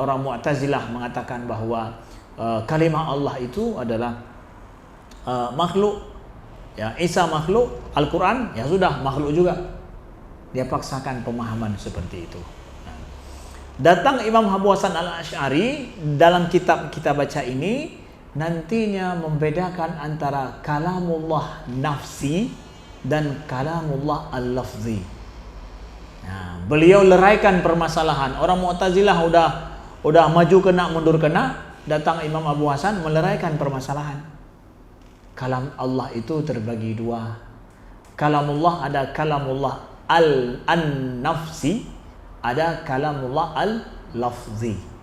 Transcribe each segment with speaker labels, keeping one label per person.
Speaker 1: orang Mu'tazilah mengatakan bahwa kalimah Allah itu adalah makhluk, ya, Isa makhluk, Al-Quran ya sudah makhluk juga. Dia paksakan pemahaman seperti itu. Datang Imam Abu Hasan Al-Asy'ari dalam kitab kita baca ini nantinya membedakan antara kalamullah nafsi dan kalamullah al-lafzi. Nah, beliau leraikan permasalahan. Orang Mu'tazilah udah maju kena mundur kena, datang Imam Abu Hasan meleraikan permasalahan. Kalam Allah itu terbagi dua. Kalamullah ada kalamullah an-nafsi, ada kalamullah al-lafzi.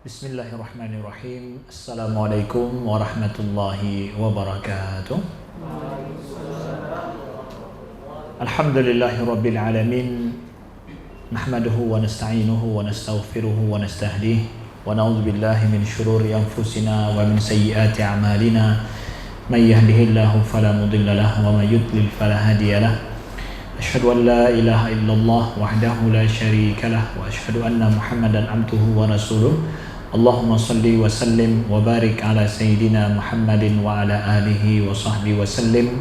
Speaker 1: Bismillahirrahmanirrahim. Assalamualaikum warahmatullahi wabarakatuh. Alhamdulillahi rabbil alamin. Nahmaduhu wa nasta'inuhu wa nastaghfiruhu wa nastahdihi wa na'udzu billahi min shururi anfusina wa min sayyiati a'malina. May yahdihillahu fala mudilla lahu wa may yudlil fala hadiya lahu. Asyhadu an la ilaha illallah wahdahu la syarika lah wa asyhadu anna Muhammadan abduhu wa rasuluh. Allahumma salli wa sallim wa barik ala sayyidina Muhammadin wa ala alihi wa sahbihi wa sallim.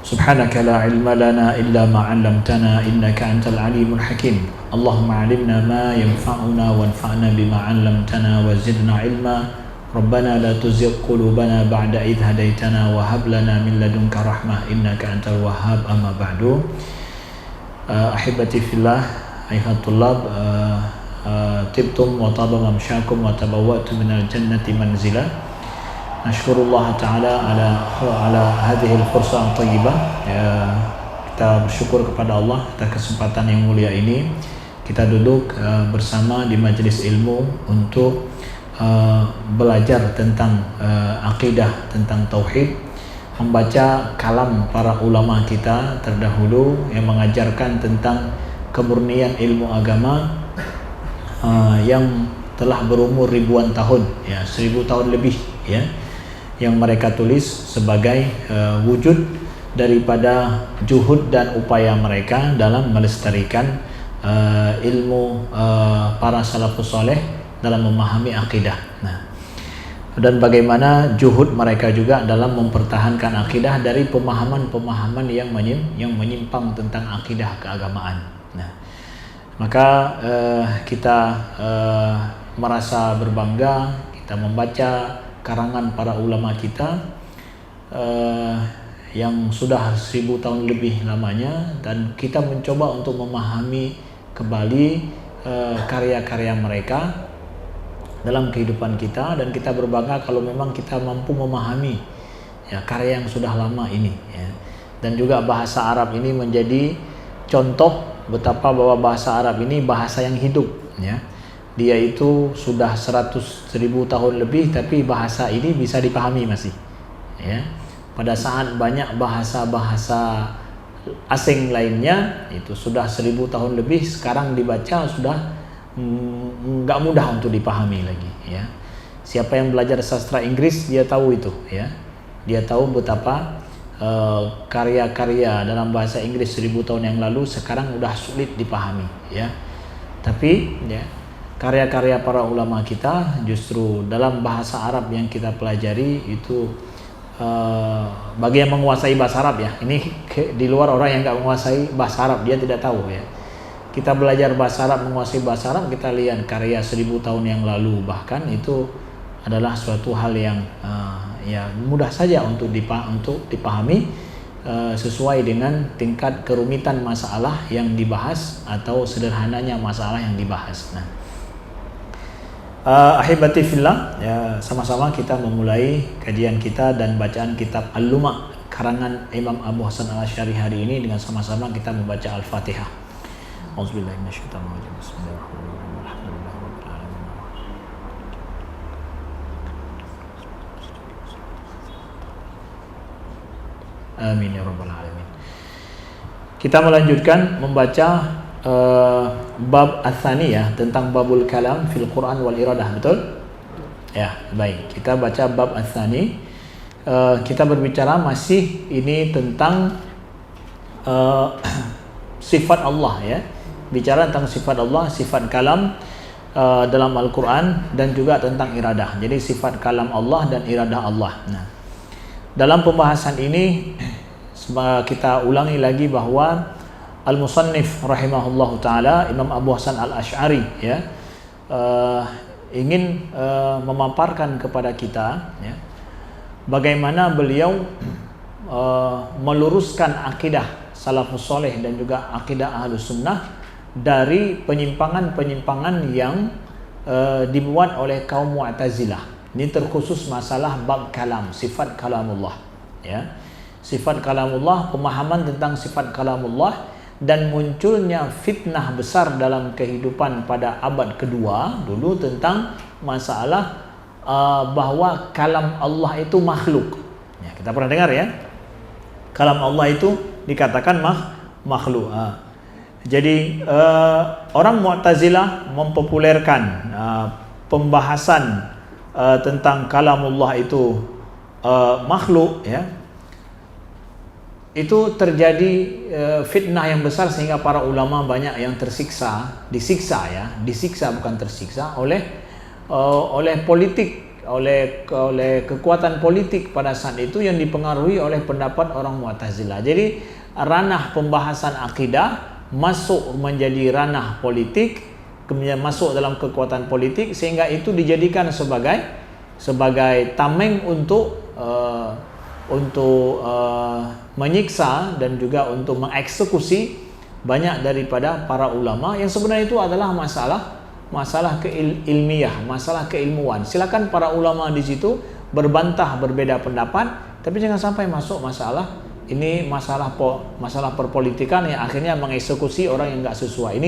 Speaker 1: Subhanaka la ilma lana illa ma 'allamtana innaka antal alimul hakim. Allahumma 'allimna ma yanfa'una wanfa'na bima 'allamtana wa zidna ilma. Rabbana la tuzigh qulubana ba'da idh hadaitana wa hab lana min ladunka rahmah innaka antal wahhab. Amma ba'du. Ahibati fillah, ayuhat tullab, tibtum wa taba mamsyakum wa tabawwa'tum minal jannati manzila. Nashkurullah ta'ala ala hadhihi al-fursa at-tayyibah. Kita bersyukur kepada Allah atas kesempatan yang mulia ini. Kita duduk bersama di majelis ilmu untuk belajar tentang akidah, tentang tauhid, membaca kalam para ulama kita terdahulu yang mengajarkan tentang kemurnian ilmu agama yang telah berumur ribuan tahun, ya 1000 tahun lebih, ya, yang mereka tulis sebagai wujud daripada juhud dan upaya mereka dalam melestarikan ilmu para salafus saleh dalam memahami akidah. Nah, dan bagaimana juhud mereka juga dalam mempertahankan akidah dari pemahaman-pemahaman yang menyimpang tentang akidah keagamaan. Nah, maka kita merasa berbangga kita membaca karangan para ulama kita yang sudah 1000 tahun lebih lamanya, dan kita mencoba untuk memahami kembali karya-karya mereka dalam kehidupan kita, dan kita berbangga kalau memang kita mampu memahami, ya, karya yang sudah lama ini, ya. Dan juga bahasa Arab ini menjadi contoh betapa bahwa bahasa Arab ini bahasa yang hidup, ya. Dia itu sudah 100.000 tahun lebih, tapi bahasa ini bisa dipahami masih, ya. Pada saat banyak bahasa-bahasa asing lainnya itu sudah 1000 tahun lebih, sekarang dibaca sudah nggak mudah untuk dipahami lagi, ya. Siapa yang belajar sastra Inggris dia tahu itu, ya. Dia tahu betapa karya-karya dalam bahasa Inggris 1000 tahun yang lalu sekarang udah sulit dipahami, ya. Tapi, ya, karya-karya para ulama kita justru dalam bahasa Arab yang kita pelajari itu bagi yang menguasai bahasa Arab, ya. Ini di luar orang yang nggak menguasai bahasa Arab, dia tidak tahu, ya. Kita belajar bahasa Arab, menguasai bahasa Arab, kita lihat karya 1000 tahun yang lalu bahkan itu adalah suatu hal yang ya mudah saja untuk dipahami sesuai dengan tingkat kerumitan masalah yang dibahas atau sederhananya masalah yang dibahas. Nah, ahibati fillah, ya, sama-sama kita memulai kajian kita dan bacaan kitab Al-Luma' karangan Imam Abu Hasan Al-Asy'ari hari ini dengan sama-sama kita membaca Al-Fatihah. Auzubillahi minasyaitonir rajim. Bismillahirrahmanirrahim. Alhamdulillahirabbil alamin. Amin ya rabbal alamin. Kita melanjutkan membaca bab ats-tsani, ya, tentang babul kalam fil Quran wal iradah, betul? Ya, baik. Kita baca bab ats-tsani. Kita berbicara masih ini tentang sifat Allah, ya. bicara tentang sifat Allah, sifat kalam dalam Al-Quran, dan juga tentang iradah. Jadi sifat kalam Allah dan iradah Allah. Nah, dalam pembahasan ini kita ulangi lagi bahwa Al-Musannif rahimahullahu taala, Imam Abu Hasan Al-Asy'ari, ya, ingin memaparkan kepada kita, ya, bagaimana beliau meluruskan akidah salafus soleh dan juga akidah ahlus sunnah dari penyimpangan-penyimpangan yang dibuat oleh kaum Mu'tazilah. Ini terkhusus masalah bab kalam, sifat kalamullah, ya. Sifat kalamullah, pemahaman tentang sifat kalamullah, dan munculnya fitnah besar dalam kehidupan pada abad kedua dulu tentang masalah bahwa kalam Allah itu makhluk. Ya, kita pernah dengar, ya, kalam Allah itu dikatakan makhluk. Jadi orang Mu'tazilah mempopulerkan pembahasan tentang kalamullah itu makhluk, ya. Itu terjadi fitnah yang besar sehingga para ulama banyak yang disiksa bukan tersiksa oleh politik, oleh kekuatan politik pada saat itu yang dipengaruhi oleh pendapat orang Mu'tazilah. Jadi ranah pembahasan akidah masuk menjadi ranah politik, kemudian masuk dalam kekuatan politik, sehingga itu dijadikan sebagai tameng untuk menyiksa dan juga untuk mengeksekusi banyak daripada para ulama yang sebenarnya itu adalah masalah ilmiah, masalah keilmuan. Silakan para ulama di situ berbantah, berbeda pendapat, tapi jangan sampai masuk masalah perpolitikan yang akhirnya mengeksekusi orang yang nggak sesuai.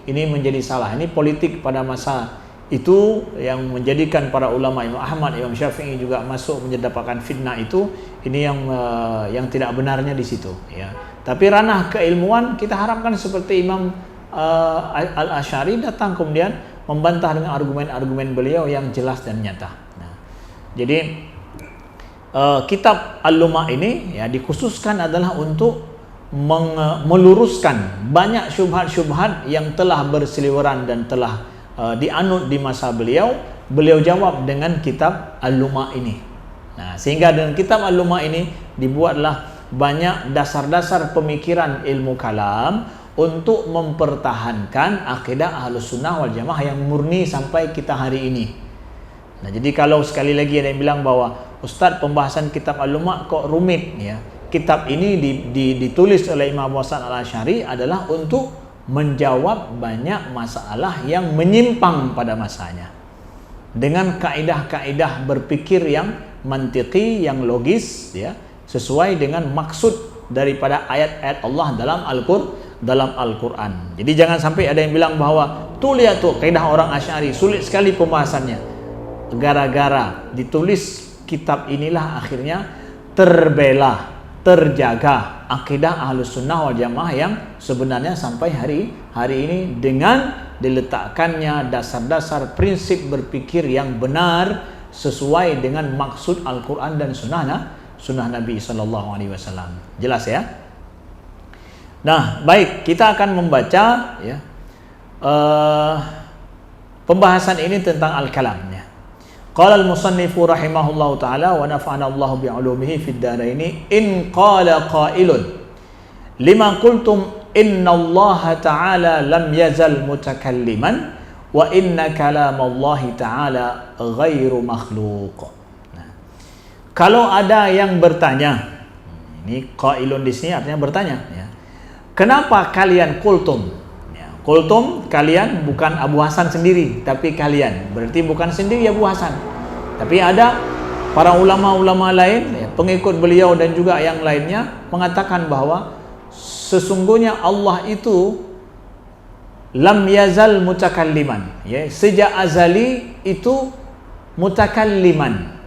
Speaker 1: Ini menjadi salah. Ini politik pada masa itu yang menjadikan para ulama Imam Ahmad, Imam Syafi'i juga masuk mendapatkan fitnah itu. Ini yang tidak benarnya di situ, ya. Tapi ranah keilmuan kita harapkan seperti Imam Al-Asy'ari datang kemudian membantah dengan argumen-argumen beliau yang jelas dan nyata. Nah, jadi kitab Al-Lumah ini, ya, dikhususkan adalah untuk meluruskan banyak syubhat-syubhat yang telah berseliweran dan telah dianut di masa beliau jawab dengan kitab Al-Lumah ini. Nah, sehingga dengan kitab Al-Lumah ini dibuatlah banyak dasar-dasar pemikiran ilmu kalam untuk mempertahankan akidah Ahlus Sunnah wal Jamaah yang murni sampai kita hari ini. Nah, jadi kalau sekali lagi ada yang bilang bahwa Ustadz, pembahasan kitab Al-Lumah kok rumit, ya. Kitab ini ditulis oleh Imam Abu Hasan Al-Asy'ari adalah untuk menjawab banyak masalah yang menyimpang pada masanya dengan kaidah-kaidah berpikir yang mantiki, yang logis, ya, sesuai dengan maksud daripada ayat-ayat Allah dalam Al-Quran. Jadi jangan sampai ada yang bilang bahwa tuh lihat tuh kaidah orang Asy'ari sulit sekali pembahasannya. Gara-gara ditulis kitab inilah akhirnya terjaga akidah Ahlus Sunnah wal Jamaah yang sebenarnya sampai hari ini dengan diletakkannya dasar-dasar prinsip berpikir yang benar sesuai dengan maksud Al-Quran dan Sunnah Nabi SAW. Jelas, ya? Nah, baik, kita akan membaca, ya, pembahasan ini tentang al-kalam, ya. Qala al-musannifu rahimahullahu ta'ala wa nafa'ana Allahu bi'ulumihi fid dharaini in qala qailun lima qultum inna Allah ta'ala lam yazal mutakalliman wa inna kalam Allah ta'ala ghairu makhluq. Nah, kalau ada yang bertanya, ini qailun di sini artinya bertanya, ya. Kenapa kalian qultum? Kultum, kalian, bukan Abu Hasan sendiri, tapi kalian. Berarti bukan sendiri Abu Hasan, tapi ada para ulama-ulama lain, ya, pengikut beliau dan juga yang lainnya mengatakan bahwa sesungguhnya Allah itu lam yazal mutakalliman, ya, sejak azali itu mutakalliman.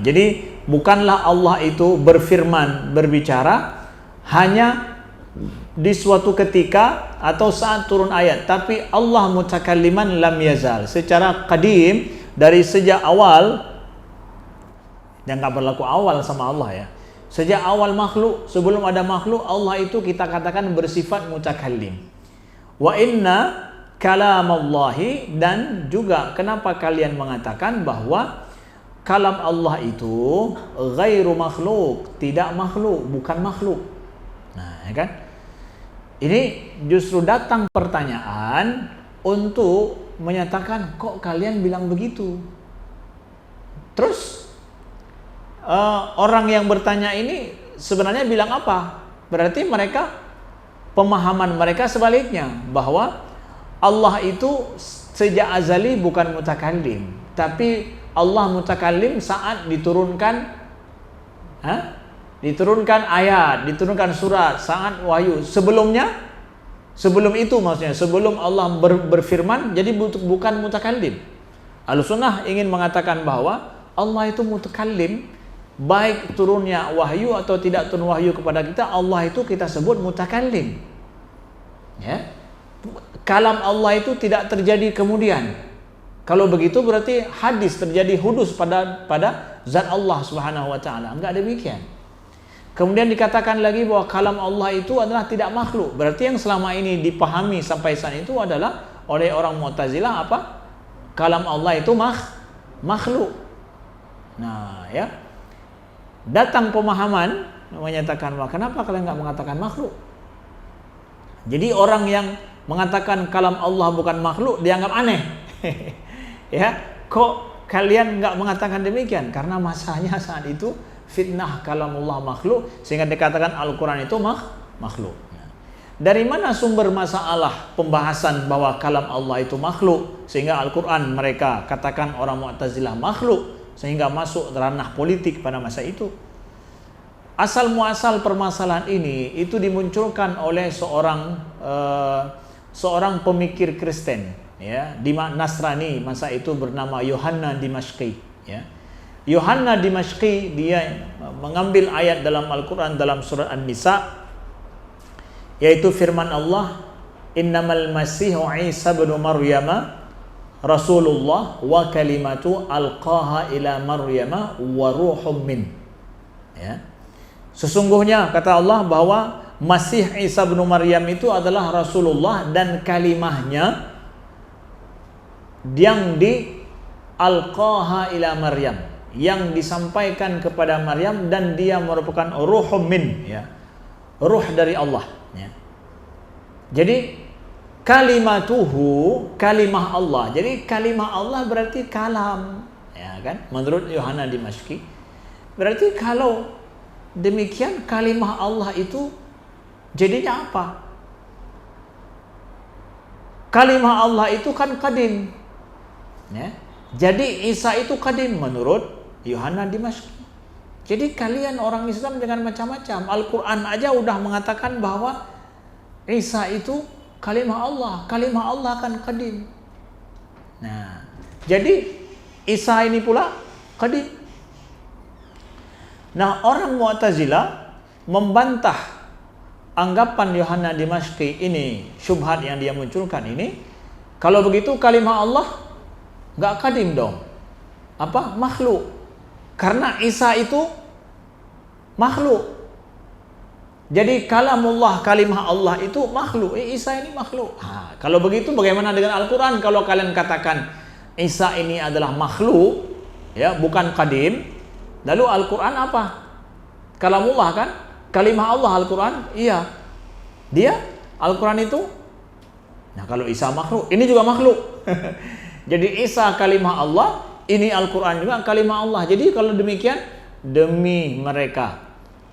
Speaker 1: Jadi bukanlah Allah itu berfirman, berbicara hanya di suatu ketika atau saat turun ayat, tapi Allah mutakalliman lam yazal, secara qadim, dari sejak awal, yang gak berlaku awal sama Allah, ya, Sejak awal makhluk, sebelum ada makhluk, Allah itu kita katakan bersifat mutakallim. Wa inna kalamallahi, dan juga kenapa kalian mengatakan bahwa kalam Allah itu ghairu makhluk, tidak makhluk, bukan makhluk. Nah, ya kan? Ini justru datang pertanyaan untuk menyatakan kok kalian bilang begitu. Terus orang yang bertanya ini sebenarnya bilang apa? Berarti mereka, pemahaman mereka sebaliknya, bahwa Allah itu sejak azali bukan mutakallim, tapi Allah mutakallim saat diturunkan ayat, diturunkan surat, saat wahyu. Sebelum itu maksudnya, sebelum Allah berfirman, jadi bukan mutakallim. Ahlussunnah ingin mengatakan bahwa Allah itu mutakallim, baik turunnya wahyu atau tidak turun wahyu kepada kita, Allah itu kita sebut mutakallim. Ya. Kalam Allah itu tidak terjadi kemudian. Kalau begitu berarti hadis terjadi hudus pada zat Allah Subhanahu wa taala. Enggak demikian. Kemudian dikatakan lagi bahwa kalam Allah itu adalah tidak makhluk. Berarti yang selama ini dipahami sampai saat itu adalah oleh orang Mu'tazilah apa? Kalam Allah itu makhluk. Nah, ya. Datang pemahaman menyatakan, wah, kenapa kalian nggak mengatakan makhluk? Jadi orang yang mengatakan kalam Allah bukan makhluk dianggap aneh. Ya, kok kalian nggak mengatakan demikian? Karena masanya saat itu fitnah kalamullah makhluk, sehingga dikatakan Al-Quran itu makhluk. Dari mana sumber masalah pembahasan bahwa kalam Allah itu makhluk, sehingga Al-Quran mereka katakan orang Mu'tazilah makhluk, sehingga masuk ranah politik pada masa itu. Asal muasal permasalahan ini itu dimunculkan oleh seorang pemikir Kristen, ya, di Nasrani masa itu, bernama Yohanna Dimashqi, ya. Yohanna Dimashqi dia mengambil ayat dalam Al-Quran dalam surat An-Nisa, yaitu firman Allah, innamal masihu Isa bin Maryam Rasulullah wa kalimatu alqaha ila Maryam wa ruhum min. Ya. Sesungguhnya kata Allah bahwa Masih Isa bin Maryam itu adalah Rasulullah dan kalimahnya yang di alqaha ila Maryam, yang disampaikan kepada Maryam, dan dia merupakan ruhum min, ya. Ruh dari Allah, ya. Jadi kalimatuhu, kalimah Allah. Jadi kalimah Allah berarti kalam, ya kan? Menurut Yohanna Dimashqi. Berarti kalau demikian kalimah Allah itu jadinya apa? Kalimah Allah itu kan qadim, ya. Jadi Isa itu qadim menurut Yohanna Dimashqi. Jadi kalian orang Islam dengan macam-macam. Al-Quran aja udah mengatakan bahwa Isa itu kalimah Allah kan qadim. Nah, jadi Isa ini pula qadim. Nah, orang Mu'tazilah membantah anggapan Yohanna Dimashqi ini, syubhat yang dia munculkan ini. Kalau begitu kalimah Allah nggak qadim dong. Apa? Makhluk. Karena Isa itu makhluk. Jadi kalamullah, kalimah Allah itu makhluk. Isa ini makhluk. Kalau begitu bagaimana dengan Al-Quran? Kalau kalian katakan Isa ini adalah makhluk, ya, bukan qadim, lalu Al-Quran apa? Kalamullah kan? Kalimah Allah Al-Quran? Iya. Dia Al-Quran itu? Nah, kalau Isa makhluk, ini juga makhluk. Jadi Isa kalimah Allah, ini Al-Quran juga kalimah Allah. Jadi kalau demikian, demi mereka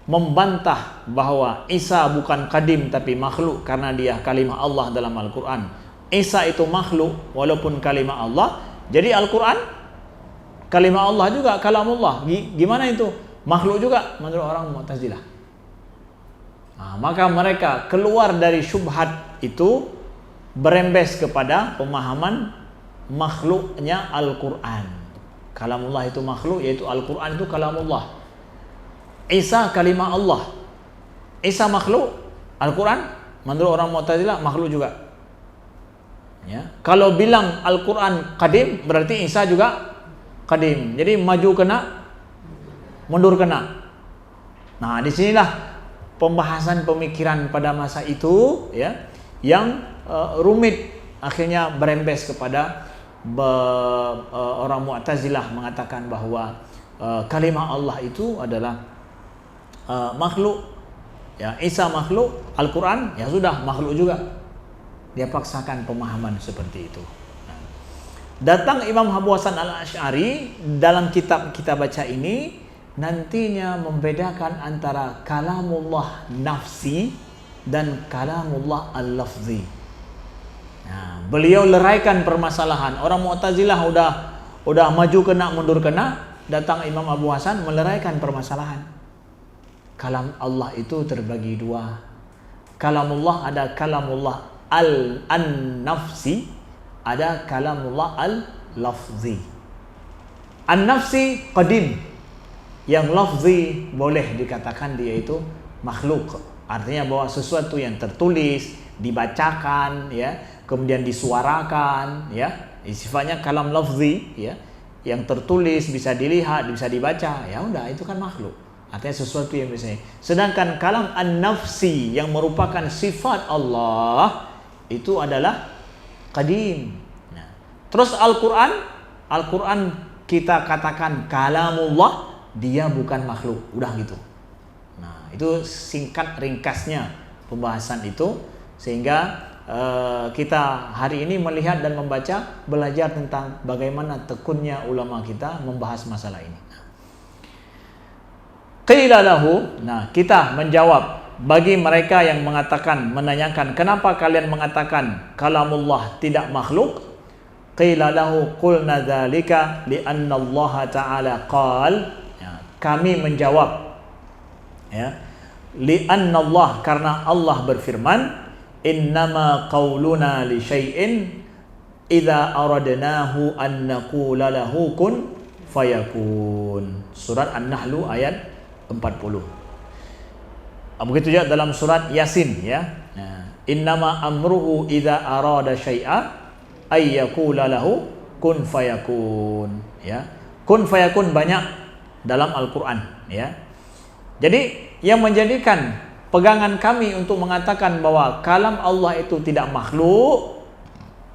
Speaker 1: membantah bahwa Isa bukan qadim tapi makhluk karena dia kalimah Allah dalam Al-Quran. Isa itu makhluk walaupun kalimah Allah. Jadi Al-Quran kalimah Allah juga, kalamullah. Gimana itu? Makhluk juga menurut orang Mu'tazilah. Nah, maka mereka keluar dari syubhat itu, berembes kepada pemahaman makhluknya Al-Quran. Kalamullah itu makhluk, yaitu Al-Quran itu kalamullah. Isa kalimah Allah. Isa makhluk, Al-Quran menurut orang Mu'tazilah makhluk juga. Ya. Kalau bilang Al-Quran qadim, berarti Isa juga qadim. Jadi maju kena, mundur kena. Nah, disinilah pembahasan pemikiran pada masa itu ya yang rumit, akhirnya berembes kepada orang Mu'tazilah mengatakan bahwa kalimah Allah itu adalah makhluk, ya Isa makhluk, Al-Quran ya sudah makhluk juga. Dia paksakan pemahaman seperti itu. Datang Imam Abu Hasan Al-Asy'ari dalam kitab kita baca ini nantinya membedakan antara kalamullah nafsi dan kalamullah al-lafzi. Nah, beliau leraikan permasalahan. Orang Mu'tazilah udah maju kena mundur kena, datang Imam Abu Hasan meleraikan permasalahan. Kalam Allah itu terbagi dua. Kalamullah ada kalamullah al-nafsi, ada kalamullah al-lafzi. An-nafsi qadim, yang lafzi boleh dikatakan dia itu makhluk. Artinya bahwa sesuatu yang tertulis, dibacakan, ya, kemudian disuarakan, ya, sifatnya kalam lafzi, ya, yang tertulis bisa dilihat, bisa dibaca, ya udah itu kan makhluk. Artinya sesuatu yang bisa. Sedangkan kalam an-nafsi yang merupakan sifat Allah itu adalah qadim. Nah, terus Al-Quran kita katakan kalamullah, dia bukan makhluk, udah gitu. Nah, itu singkat ringkasnya pembahasan itu, sehingga kita hari ini melihat dan membaca, belajar tentang bagaimana tekunnya ulama kita membahas masalah ini. Qila lahu, nah kita menjawab bagi mereka yang mengatakan, menanyakan kenapa kalian mengatakan kalamullah tidak makhluk. Qila lahu qulna dzalika li'anna Allah ta'ala qal, ya, kami menjawab, ya, li'anna Allah, karena Allah berfirman, innama qauluna li syai'in idza aradnahu an naqula lahu kun fayakun. Surat An-Nahl ayat 40. Begitu juga dalam surat Yasin, ya. Innama amruhu idza arada syai'a ay yaqula lahu kun fayakun, ya. Kun fayakun banyak dalam Al-Qur'an, ya. Jadi yang menjadikan pegangan kami untuk mengatakan bahwa kalam Allah itu tidak makhluk,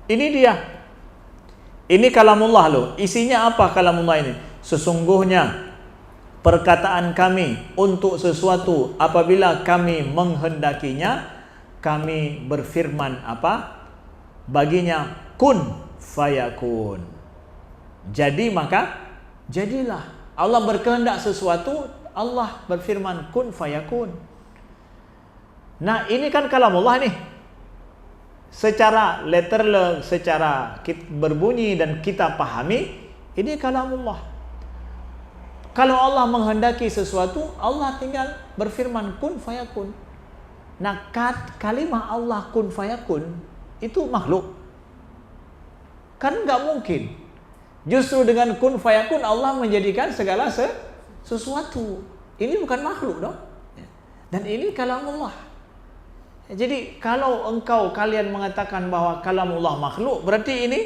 Speaker 1: ini dia. Ini kalamullah loh. Isinya apa kalamullah ini? Sesungguhnya perkataan kami untuk sesuatu apabila kami menghendakinya, kami berfirman apa? Baginya kun fayakun. Jadi maka jadilah. Allah berkehendak sesuatu, Allah berfirman kun fayakun. Nah, ini kan kalamullah nih. Secara letterle, secara berbunyi dan kita pahami, ini kalamullah. Kalau Allah menghendaki sesuatu, Allah tinggal berfirman kun fayakun. Nah, kalimah Allah kun fayakun itu makhluk? Kan nggak mungkin. Justru dengan kun fayakun Allah menjadikan segala sesuatu. Ini bukan makhluk dong. Dan ini kalamullah. Jadi kalau kalian mengatakan bahwa kalamullah makhluk, berarti ini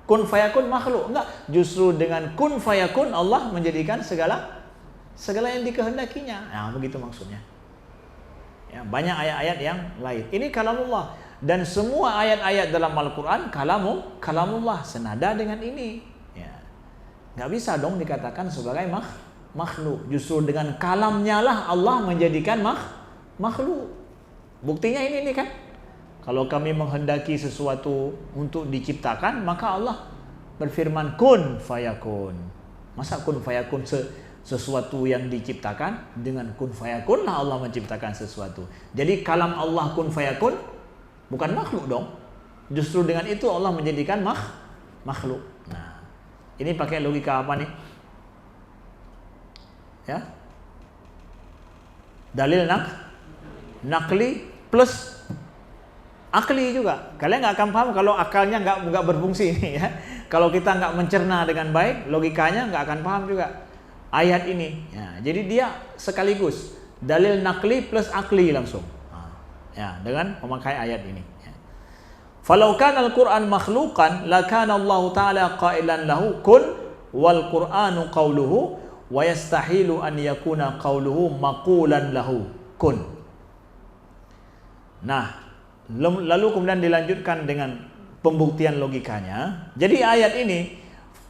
Speaker 1: kun fayakun makhluk. Enggak, justru dengan kun fayakun Allah menjadikan segala yang dikehendakinya. Nah, begitu maksudnya. Ya, banyak ayat-ayat yang lain. Ini kalamullah, dan semua ayat-ayat dalam Al-Qur'an kalamullah, senada dengan ini. Ya. Enggak bisa dong dikatakan sebagai makhluk. Justru dengan kalamnya lah Allah menjadikan makhluk. Buktinya ini kan. Kalau kami menghendaki sesuatu untuk diciptakan, maka Allah berfirman kun fayakun. Masa kun fayakun sesuatu yang diciptakan? Dengan kun fayakun lah Allah menciptakan sesuatu. Jadi kalam Allah kun fayakun bukan makhluk dong. Justru dengan itu Allah menjadikan makhluk. Nah, ini pakai logika apa nih? Ya, dalil nakli plus akli juga. Kalian nggak akan paham kalau akalnya nggak berfungsi ini, ya. Kalau kita nggak mencerna dengan baik, logikanya nggak akan paham juga ayat ini. Ya, jadi dia sekaligus dalil nakli plus akli langsung. Ya, dengan memakai ayat ini. Ya. Falau kana al-Qur'an makhluqan lakana Allah Ta'ala qailan lahu kun wal Qur'anu qawluhu wa yastahilu an yakuna qauluhu maqulan lahu kun. Nah, lalu kemudian dilanjutkan dengan pembuktian logikanya. Jadi ayat ini,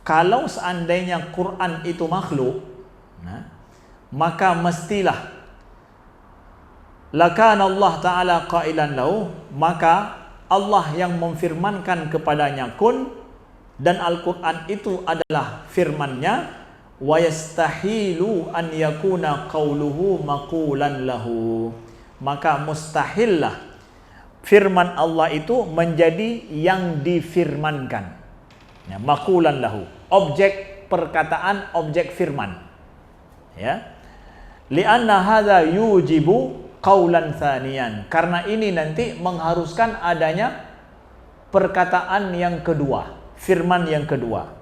Speaker 1: kalau seandainya Quran itu makhluk, nah, maka mestilah lakana Allah Ta'ala qailan lahu, maka Allah yang memfirmankan kepadanya kun, dan Al-Quran itu adalah firman-Nya, wa yastahilu an yakuna qauluhu maqulan lahu, maka mustahillah firman Allah itu menjadi yang difirmankan, ya, maqulan lahu, objek perkataan, objek firman, ya. Lianna hadza yujibu qaulan tsaniyan, karena ini nanti mengharuskan adanya perkataan yang kedua, firman yang kedua.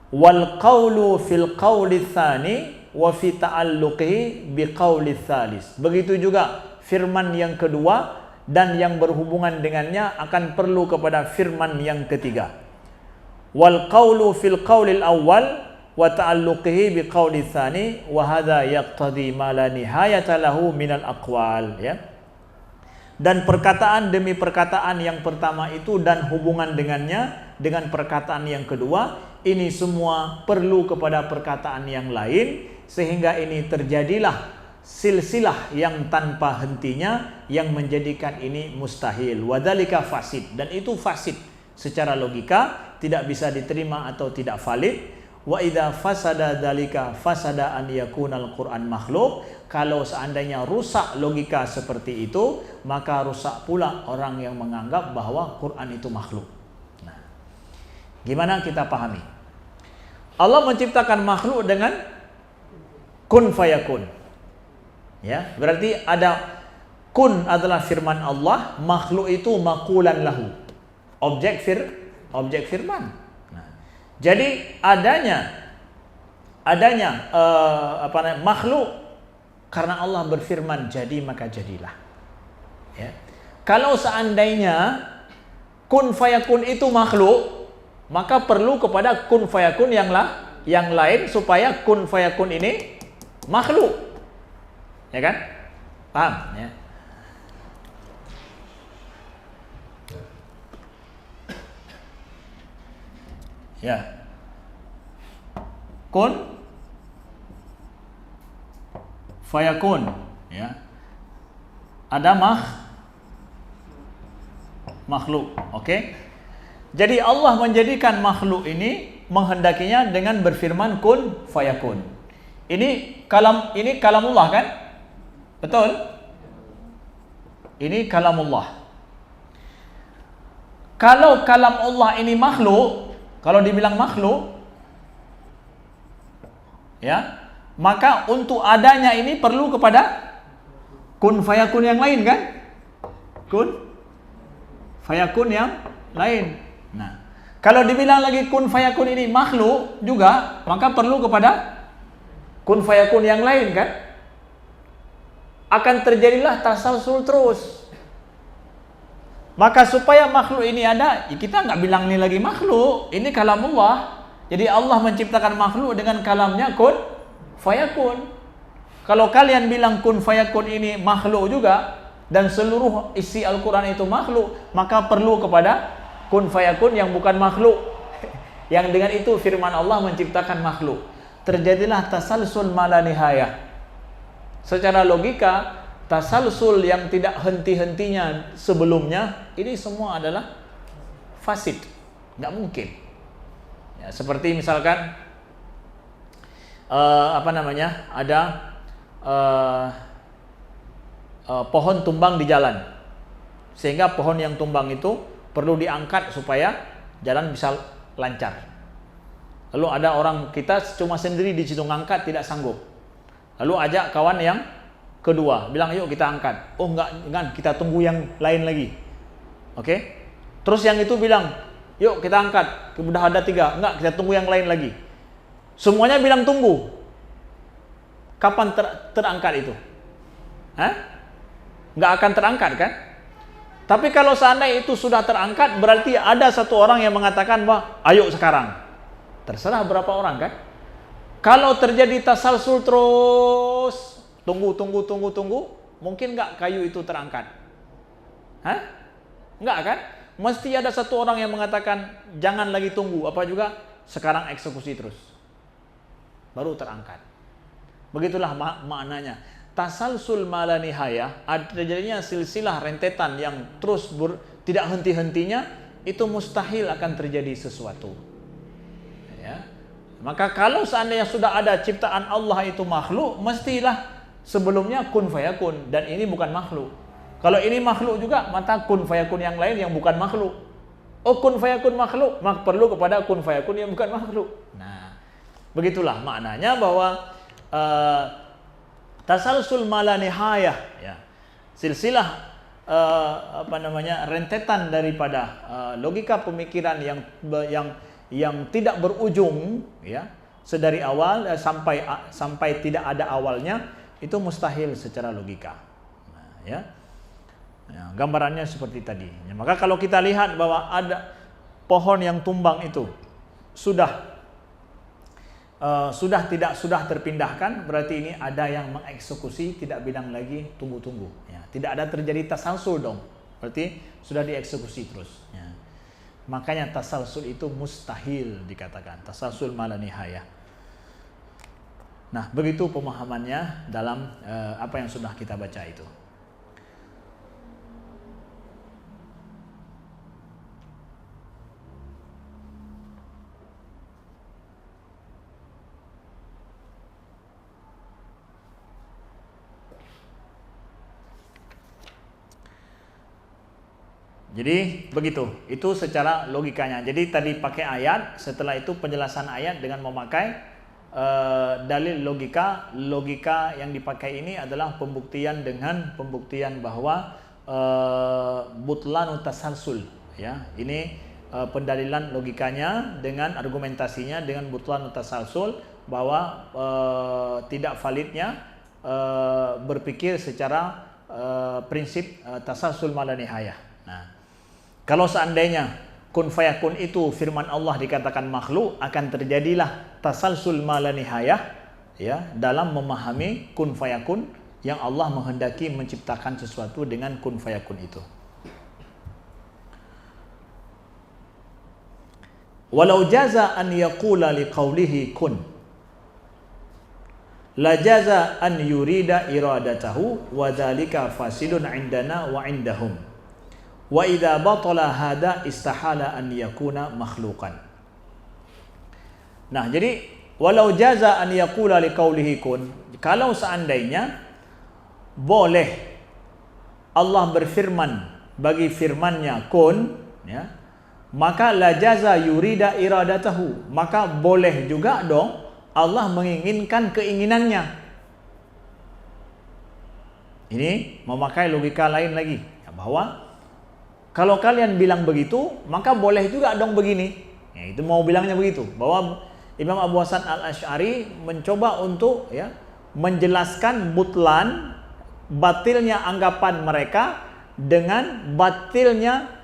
Speaker 1: Wal qawlu fil qawli tsani wa fi ta'alluqihi bi qawli tsalis. Begitu juga firman yang kedua dan yang berhubungan dengannya akan perlu kepada firman yang ketiga. Wal qawlu fil qawlil awwal wa ta'alluqihi bi qawli tsani wa hadza yaqtadi ma la nihayata lahu minal aqwal, ya. Dan perkataan demi perkataan yang pertama itu dan hubungan dengannya dengan perkataan yang kedua, ini semua perlu kepada perkataan yang lain, sehingga ini terjadilah silsilah yang tanpa hentinya yang menjadikan ini mustahil. Wadzalika fasid, dan itu fasid secara logika, tidak bisa diterima atau tidak valid. Wa idza fasada dzalika fasada an yakunal Qur'an makhluk. Kalau seandainya rusak logika seperti itu, maka rusak pula orang yang menganggap bahwa Quran itu makhluk. Nah, gimana kita pahami? Allah menciptakan makhluk dengan kun fayakun. Ya, berarti ada kun adalah firman Allah, makhluk itu maqulan lahu, objek firman. Nah, jadi adanya makhluk karena Allah berfirman jadi maka jadilah. Ya. Kalau seandainya kun fayakun itu makhluk, maka perlu kepada kun fayakun yang lain supaya kun fayakun ini makhluk. Ya kan? Paham ya? Ya. Kun fayakun, ya. Ada makhluk, oke? Jadi Allah menjadikan makhluk ini menghendakinya dengan berfirman kun fayakun. Ini kalamullah kan? Betul? Ini kalamullah. Kalau kalam Allah ini makhluk, kalau dibilang makhluk, ya, maka untuk adanya ini perlu kepada kun fayakun yang lain kan? Kun fayakun yang lain. Nah, kalau dibilang lagi kun fayakun ini makhluk juga, maka perlu kepada kun fayakun yang lain kan? Akan terjadilah tasalsul terus. Maka supaya makhluk ini ada, ya kita nggak bilang ini lagi makhluk, ini kalamullah. Jadi Allah menciptakan makhluk dengan kalamnya kun fayakun. Kalau kalian bilang kun fayakun ini makhluk juga dan seluruh isi Al-Quran itu makhluk, maka perlu kepada kun fayakun yang bukan makhluk. Yang dengan itu firman Allah menciptakan makhluk. Terjadilah tasalsul mala nihayah. Secara logika, tasalsul yang tidak henti-hentinya sebelumnya, ini semua adalah fasid, nggak mungkin. Ya, seperti misalkan ada pohon tumbang di jalan, sehingga pohon yang tumbang itu perlu diangkat supaya jalan bisa lancar. Lalu ada orang kita cuma sendiri di situ ngangkat tidak sanggup. Lalu ajak kawan yang kedua, bilang yuk kita angkat. Oh enggak, kita tunggu yang lain lagi. Oke? Terus yang itu bilang, yuk kita angkat. Udah ada 3, enggak, kita tunggu yang lain lagi. Semuanya bilang tunggu. Kapan terangkat itu? Hah? Enggak akan terangkat kan? Tapi kalau seandainya itu sudah terangkat, berarti ada satu orang yang mengatakan bahwa ayo sekarang. Terserah berapa orang kan? Kalau terjadi tasalsul terus, tunggu, mungkin nggak kayu itu terangkat? Hah? Nggak kan? Mesti ada satu orang yang mengatakan, jangan lagi tunggu, apa juga, sekarang eksekusi terus. Baru terangkat. Begitulah maknanya. Tasalsul mala nihayah, terjadinya silsilah rentetan yang terus tidak henti-hentinya, itu mustahil akan terjadi sesuatu. Ya. Maka kalau seandainya sudah ada ciptaan Allah itu makhluk, mestilah sebelumnya kun fayakun, dan ini bukan makhluk. Kalau ini makhluk juga, maka kun fayakun yang lain yang bukan makhluk. Oh, kun fayakun makhluk, maka perlu kepada kun fayakun yang bukan makhluk. Nah, begitulah maknanya bahwa tasalsul mala nihayah, ya, silsilah rentetan daripada logika pemikiran yang tidak berujung, ya, sedari awal sampai tidak ada awalnya, itu mustahil secara logika. Nah, ya. Ya, gambarannya seperti tadi. Ya, maka kalau kita lihat bahwa ada pohon yang tumbang itu sudah terpindahkan, berarti ini ada yang mengeksekusi, tidak bilang lagi tunggu-tunggu. Ya, tidak ada terjadi tasalsul dong. Berarti sudah dieksekusi terus. Ya. Makanya tasalsul itu mustahil dikatakan. Tasalsul mala nihayah. Nah, begitu pemahamannya dalam apa yang sudah kita baca itu. Jadi begitu, itu secara logikanya. Jadi tadi pakai ayat, setelah itu penjelasan ayat dengan memakai dalil logika. Logika yang dipakai ini adalah pembuktian bahwa butlanu tasalsul. Ya, ini pendalilan logikanya dengan argumentasinya dengan butlanu tasalsul, bahwa tidak validnya berpikir secara prinsip tasalsul mala nihayah. Nah, kalau seandainya kun fayakun itu firman Allah dikatakan makhluk, akan terjadilah tasalsul mala nihayah, ya, dalam memahami kun fayakun yang Allah menghendaki menciptakan sesuatu dengan kun fayakun itu. Walau jaza an yaqula liqaulihi kun, la jaza an yurida iradatahu wa dzalika fasidun indana wa indahum. Wa idza batala hada istahala an yakuna makhluqan. Nah, jadi walau jaza an yaqula liqaulihi kun, kalau seandainya boleh Allah berfirman bagi firman-Nya kun, ya, maka la jaza yurida iradatahu, maka boleh juga dong Allah menginginkan keinginannya. Ini memakai logika lain lagi, ya, bahwa kalau kalian bilang begitu, maka boleh juga dong begini. Ya, itu mau bilangnya begitu. Bahwa Imam Abu Hasan Al-Asy'ari mencoba untuk, ya, menjelaskan butlan, batilnya anggapan mereka dengan batilnya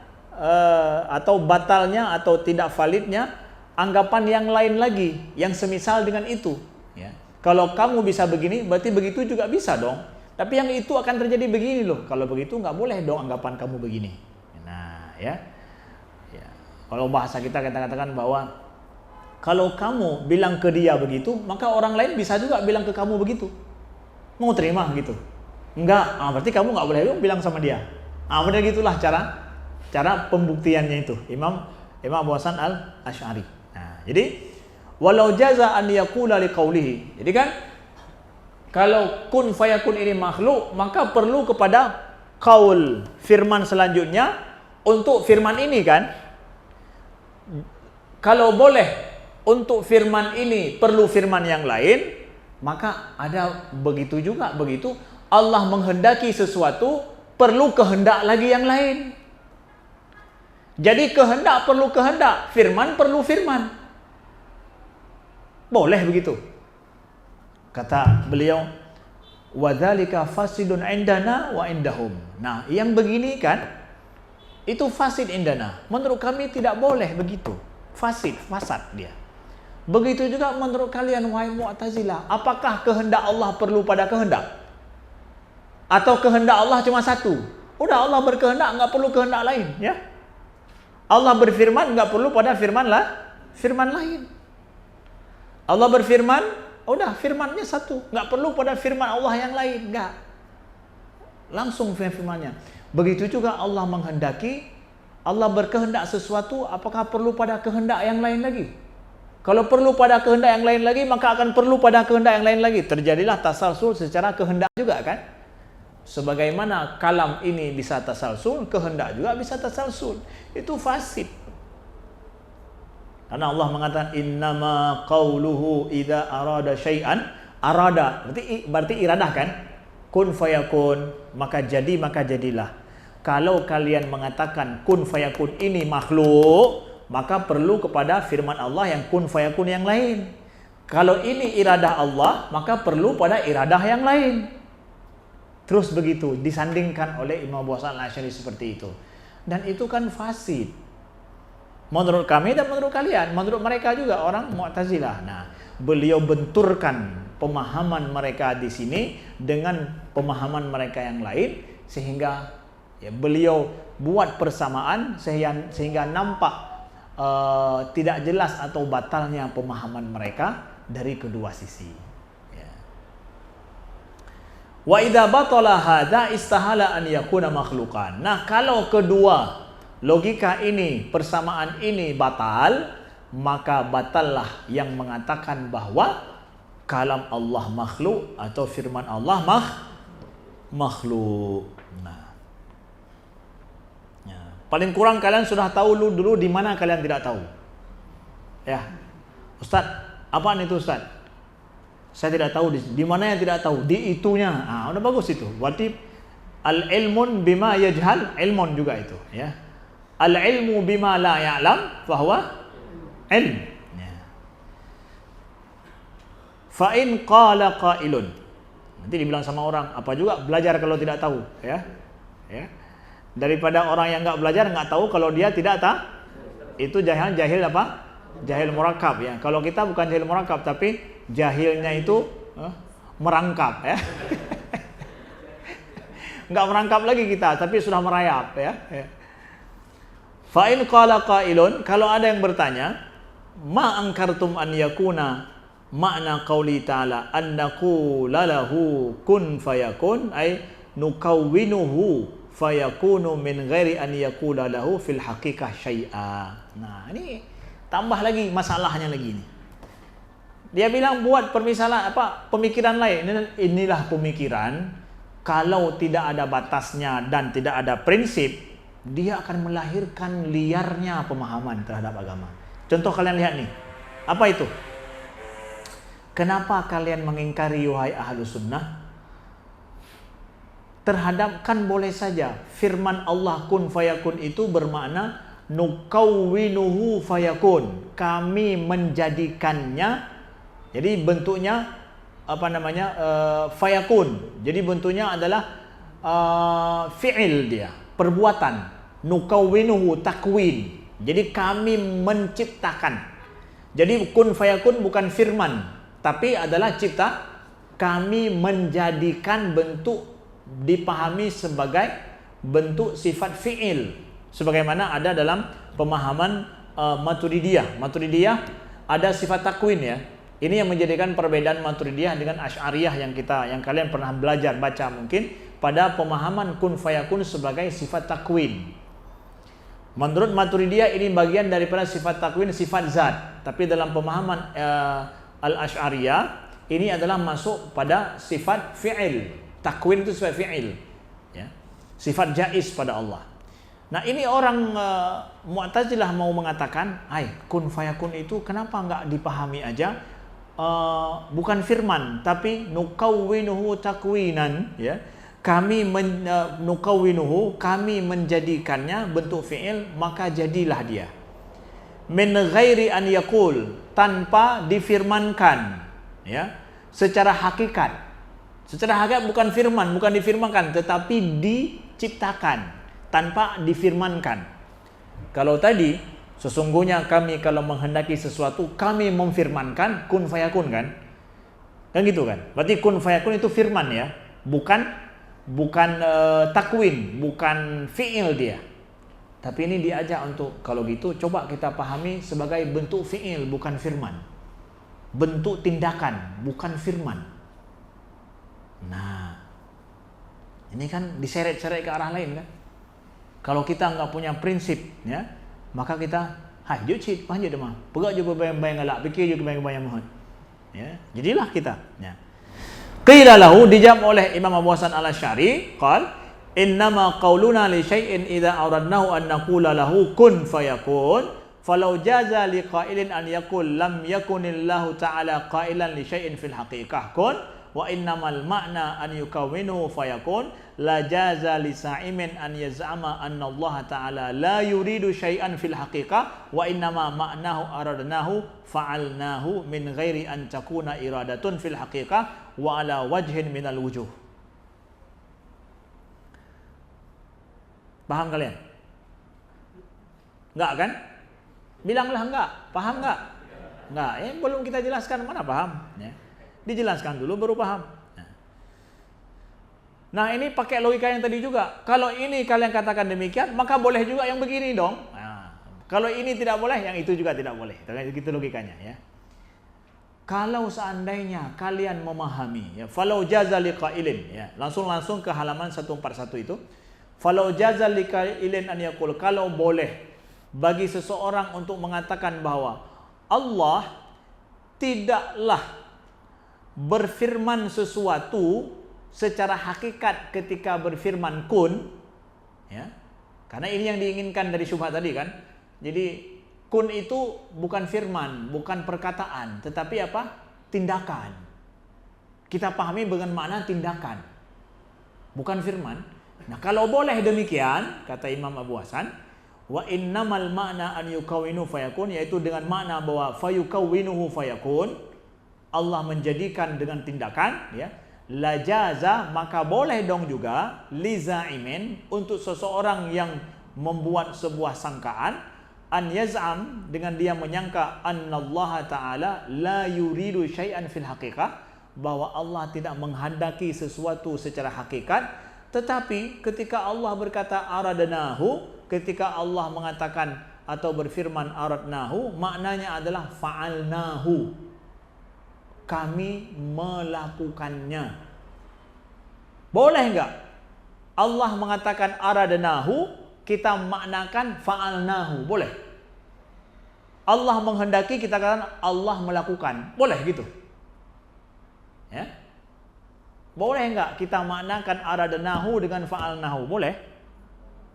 Speaker 1: atau batalnya atau tidak validnya anggapan yang lain lagi, yang semisal dengan itu. Ya. Kalau kamu bisa begini, berarti begitu juga bisa dong. Tapi yang itu akan terjadi begini loh. Kalau begitu nggak boleh dong anggapan kamu begini. Ya. Kalau bahasa kita katakan bahwa kalau kamu bilang ke dia begitu, maka orang lain bisa juga bilang ke kamu begitu. Mau terima gitu? Enggak, berarti kamu nggak boleh bilang sama dia. Benar gitulah cara pembuktiannya itu Imam Abu Hasan Al-Asy'ari. Nah, jadi walau jaza an yaqula liqaulihi. Jadi kan kalau kun fayakun ini makhluk, maka perlu kepada qaul, firman selanjutnya. Untuk firman ini kan, kalau boleh untuk firman ini perlu firman yang lain, maka ada begitu juga, begitu Allah menghendaki sesuatu perlu kehendak lagi yang lain. Jadi kehendak perlu kehendak, firman perlu firman. Boleh begitu. Kata beliau, wa dzalika fasidun indana wa indahum. Nah, yang begini kan itu fasid indana. Menurut kami tidak boleh begitu. Fasad dia. Begitu juga menurut kalian wahai Mu'tazilah, apakah kehendak Allah perlu pada kehendak? Atau kehendak Allah cuma satu? Udah Allah berkehendak, nggak perlu kehendak lain, ya. Allah berfirman, nggak perlu pada firman lain. Allah berfirman, udah firmannya satu, nggak perlu pada firman Allah yang lain, nggak. Langsung firmannya. Begitu juga Allah menghendaki, Allah berkehendak sesuatu, apakah perlu pada kehendak yang lain lagi? Kalau perlu pada kehendak yang lain lagi, maka akan perlu pada kehendak yang lain lagi. Terjadilah tasalsul secara kehendak juga kan? Sebagaimana kalam ini bisa tasalsul, kehendak juga bisa tasalsul. Itu fasid. Karena Allah mengatakan innama qauluhu idza arada syai'an, arada berarti iradah kan? Kun fayakun, maka jadilah. Kalau kalian mengatakan kun fayakun ini makhluk, maka perlu kepada firman Allah yang kun fayakun yang lain. Kalau ini iradah Allah, maka perlu pada iradah yang lain. Terus begitu disandingkan oleh Imam Abu Hasan Al-Asy'ari seperti itu. Dan itu kan fasid. Menurut kami dan menurut kalian, menurut mereka juga orang Mu'tazilah. Nah, beliau benturkan pemahaman mereka di sini dengan pemahaman mereka yang lain sehingga ya, beliau buat persamaan sehingga nampak tidak jelas atau batalnya pemahaman mereka dari kedua sisi. Ya. Wa idza batala hadza istahala an yakuna makhluqan. Nah, kalau kedua logika ini, persamaan ini batal, maka batallah yang mengatakan bahwa kalam Allah makhluk atau firman Allah makhluk. Nah, ya. Paling kurang kalian sudah tahu dulu di mana kalian tidak tahu. Ya, Ustaz, apaan itu Ustaz? Saya tidak tahu di mana yang tidak tahu, di itunya. Ah, udah bagus itu. Berarti al-ilmun bima yajhal, ilmun juga itu, ya. Al-ilmu bima la ya'lam fahuwa ilm. Ya. Fa in qala qailun. Nanti dibilang sama orang, apa juga belajar kalau tidak tahu, ya. Ya. Daripada orang yang enggak belajar enggak tahu kalau dia tidak tahu. Itu jahil apa? Jahil murakab, ya. Kalau kita bukan jahil murakab tapi jahilnya itu merangkap, ya. Enggak merangkap lagi kita, tapi sudah merayap, ya. Fa in qala qailun, kalau ada yang bertanya, ma angkartum an yakuna makna qauli ta'ala an naqula lahu kun fayakun ay nukawwinuhu fayakunu min ghairi an yaqula lahu fil haqiqah syai'a. Nah, ini tambah lagi masalahnya lagi ini. Dia bilang buat permisalan pemikiran lain. Inilah pemikiran kalau tidak ada batasnya dan tidak ada prinsip, dia akan melahirkan liarnya pemahaman terhadap agama. Contoh kalian lihat nih. Apa itu? Kenapa kalian mengingkari wahai ahlus sunnah? Terhadap kan boleh saja firman Allah kun fayakun itu bermakna nukawwinuhu fayakun. Kami menjadikannya. Jadi bentuknya fayakun. Jadi bentuknya adalah fi'il dia, perbuatan. Nukawwinuhu takwin. Jadi kami menciptakan. Jadi kun fayakun bukan firman, tapi adalah cipta. Kami menjadikan bentuk dipahami sebagai bentuk sifat fi'il. Sebagaimana ada dalam pemahaman Maturidiyah. Maturidiyah ada sifat takwin, ya. Ini yang menjadikan perbedaan Maturidiyah dengan Asy'ariyah yang kalian pernah belajar baca mungkin pada pemahaman kun fayakun sebagai sifat takwin. Menurut Maturidiyah ini bagian daripada sifat takwin, sifat zat. Tapi dalam pemahaman Al-Asy'ariyah ini adalah masuk pada sifat fi'il. Takwin itu sifat fi'il, ya. Sifat jaiz pada Allah. Nah, ini orang Mu'tazilah mau mengatakan, kun fayakun itu kenapa enggak dipahami aja bukan firman tapi nukawwinuhu takwinan, ya. Kami nukawwinuhu, kami menjadikannya bentuk fi'il, maka jadilah dia. Min ghairi an yaqul, tanpa difirmankan, ya. Secara hakikat bukan firman, bukan difirmankan, tetapi diciptakan tanpa difirmankan. Kalau tadi Sesungguhnya kami kalau menghendaki sesuatu, kami memfirmankan kun fayakun kan? Kan gitu kan? Berarti kun fayakun itu firman ya, bukan takwin, bukan fi'il dia. Tapi ini diajak untuk kalau gitu coba kita pahami sebagai bentuk fi'il bukan firman. Bentuk tindakan bukan firman. Nah, ini kan diseret-seret ke arah lain kan? Kalau kita nggak punya prinsip ya, maka kita hai je cit panjat demah. Perak je bayang-bayang galak, fikir je bayang-bayang mohon. Ya, jadilah kita ya. Qila lahu, dijawab oleh Imam Abu Hasan Al-Asy'ari, qal innama qauluna li syai'in idza aradnahu an naqula lahu kun fayakun falau jaza li qailin an yaqul lam yakunillahu ta'ala qailan li syai'in fil haqiqah kun wa innamal ma'na an yukawwinuhu fayakun la jaza li sa'imin an yaz'ama anna Allah ta'ala la yuridu syai'an fil haqiqah wa innama ma'nahu aradnahu fa'alnahu min ghairi an takuna iradatun fil haqiqah wa ala wajhin minal wujuh. Paham kalian? Enggak kan? Bilanglah enggak. Paham enggak? Enggak. Belum kita jelaskan mana paham ya. Dijelaskan dulu baru paham. Nah, ini pakai logika yang tadi juga. Kalau ini kalian katakan demikian, maka boleh juga yang begini dong. Nah, kalau ini tidak boleh, yang itu juga tidak boleh. Itu logikanya ya. Kalau seandainya kalian memahami ya, falau jaza liqailin ya, langsung ke halaman 141 itu. Falau jaza liqailin an yaqul, kalau boleh bagi seseorang untuk mengatakan bahwa Allah tidaklah berfirman sesuatu secara hakikat ketika berfirman kun ya, karena ini yang diinginkan dari syubhat tadi kan. Jadi kun itu bukan firman, bukan perkataan, tetapi apa? Tindakan. Kita pahami dengan makna tindakan, bukan firman. Nah, kalau boleh demikian, kata Imam Abu Hasan, wa innamal ma'na an yukawwinu fayakun, yaitu dengan makna bahwa fayukawwinuhu fayakun, Allah menjadikan dengan tindakan ya, la jaza, maka boleh dong juga li za'imin, untuk seseorang yang membuat sebuah sangkaan, an yaz'am, dengan dia menyangka annallaha ta'ala la yuridu syai'an fil haqiqah, bahwa Allah tidak menghendaki sesuatu secara hakikat. Tetapi ketika Allah berkata aradnahu, ketika Allah mengatakan atau berfirman aradnahu, maknanya adalah fa'alnahu, kami melakukannya. Boleh enggak Allah mengatakan aradnahu, kita maknakan fa'alnahu? Boleh. Allah menghendaki, kita katakan Allah melakukan. Boleh gitu ya. Boleh enggak kita maknakan aradnahu dengan fa'alnahu? Boleh?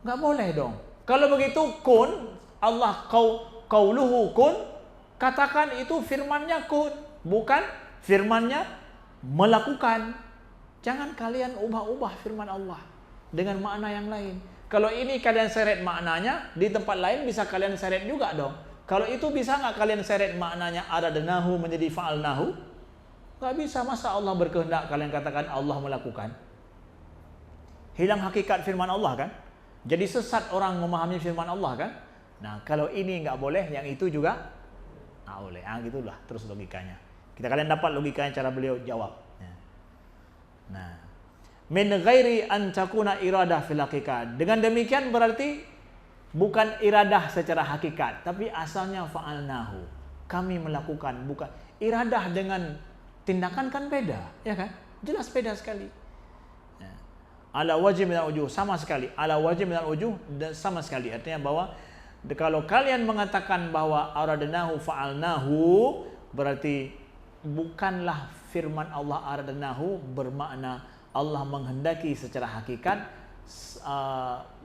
Speaker 1: Enggak boleh dong. Kalau begitu kun, Allah qauluhu kun, katakan itu firmannya kun, bukan firmannya melakukan. Jangan kalian ubah-ubah firman Allah dengan makna yang lain. Kalau ini kalian seret maknanya, di tempat lain bisa kalian seret juga dong. Kalau itu bisa nggak kalian seret maknanya aradnahu menjadi fa'alnahu? Nggak bisa. Masa Allah berkehendak kalian katakan Allah melakukan? Hilang hakikat firman Allah kan? Jadi sesat orang memahami firman Allah kan? Nah, kalau ini nggak boleh, yang itu juga nggak boleh. Gitulah terus logikanya. Kalian dapat logikanya cara beliau jawab. Nah, min ghairi an takuna iradah fil haqiqah. Dengan demikian berarti bukan iradah secara hakikat, tapi asalnya fa'alnahu, kami melakukan. Bukan iradah dengan tindakan kan beda, ya kan? Jelas beda sekali. Ala wajib minal wujuh, sama sekali. Ala wajib minal wujuh, sama sekali. Artinya bahwa kalau kalian mengatakan bahwa aradnahu fa'alnahu, berarti bukanlah firman Allah aradnahu bermakna Allah menghendaki secara hakikat,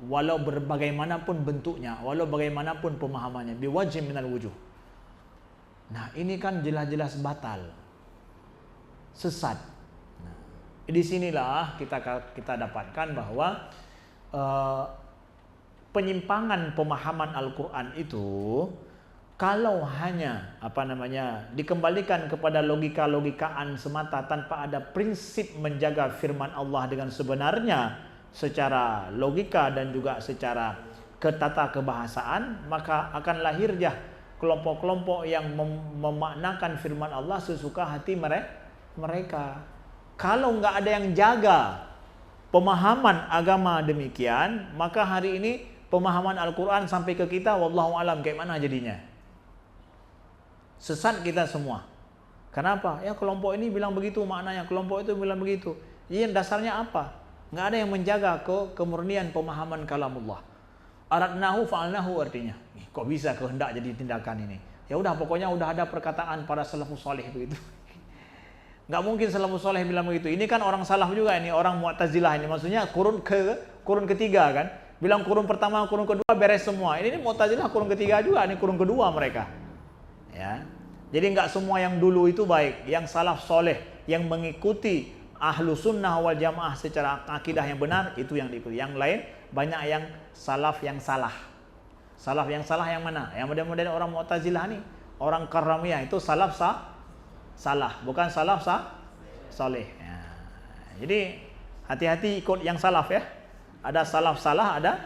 Speaker 1: walau berbagaimanapun bentuknya, walau bagaimanapun pemahamannya, biwajib minal wujuh. Nah, ini kan jelas-jelas batal, sesat. Nah, di sinilah kita dapatkan bahwa penyimpangan pemahaman Al-Quran itu kalau hanya dikembalikan kepada logika-logikaan semata tanpa ada prinsip menjaga firman Allah dengan sebenarnya secara logika dan juga secara ke tata kebahasaan, maka akan lahirnya kelompok-kelompok yang memaknakan firman Allah sesuka hati mereka. Kalau nggak ada yang jaga pemahaman agama demikian, maka hari ini pemahaman Al-Quran sampai ke kita, wallahu alam kayak mana jadinya. Sesat kita semua. Kenapa? Ya kelompok ini bilang begitu maknanya, kelompok itu bilang begitu. Iya, dasarnya apa? Nggak ada yang menjaga kemurnian pemahaman kalamullah. Aradnahu fa'alnahu artinya. Kok bisa kehendak jadi tindakan ini? Ya udah, pokoknya udah ada perkataan para salafus saleh begitu. Nggak mungkin salafus saleh bilang begitu. Ini kan orang salaf juga, ini orang Mu'tazilah ini. Maksudnya kurun ketiga kan. Bilang kurun pertama, kurun kedua beres semua. Ini Mu'tazilah kurun ketiga juga, ini kurun kedua mereka. Ya. Jadi nggak semua yang dulu itu baik. Yang salaf soleh, yang mengikuti ahlu sunnah wal jamaah secara akidah yang benar, itu yang diikuti. Yang lain banyak yang salaf yang salah. Salaf yang salah yang mana? Yang model-model orang Mu'tazilah nih, orang Karramiyah itu salaf salah, bukan salaf soleh. Ya. Jadi hati-hati ikut yang salaf ya. Ada salaf salah, ada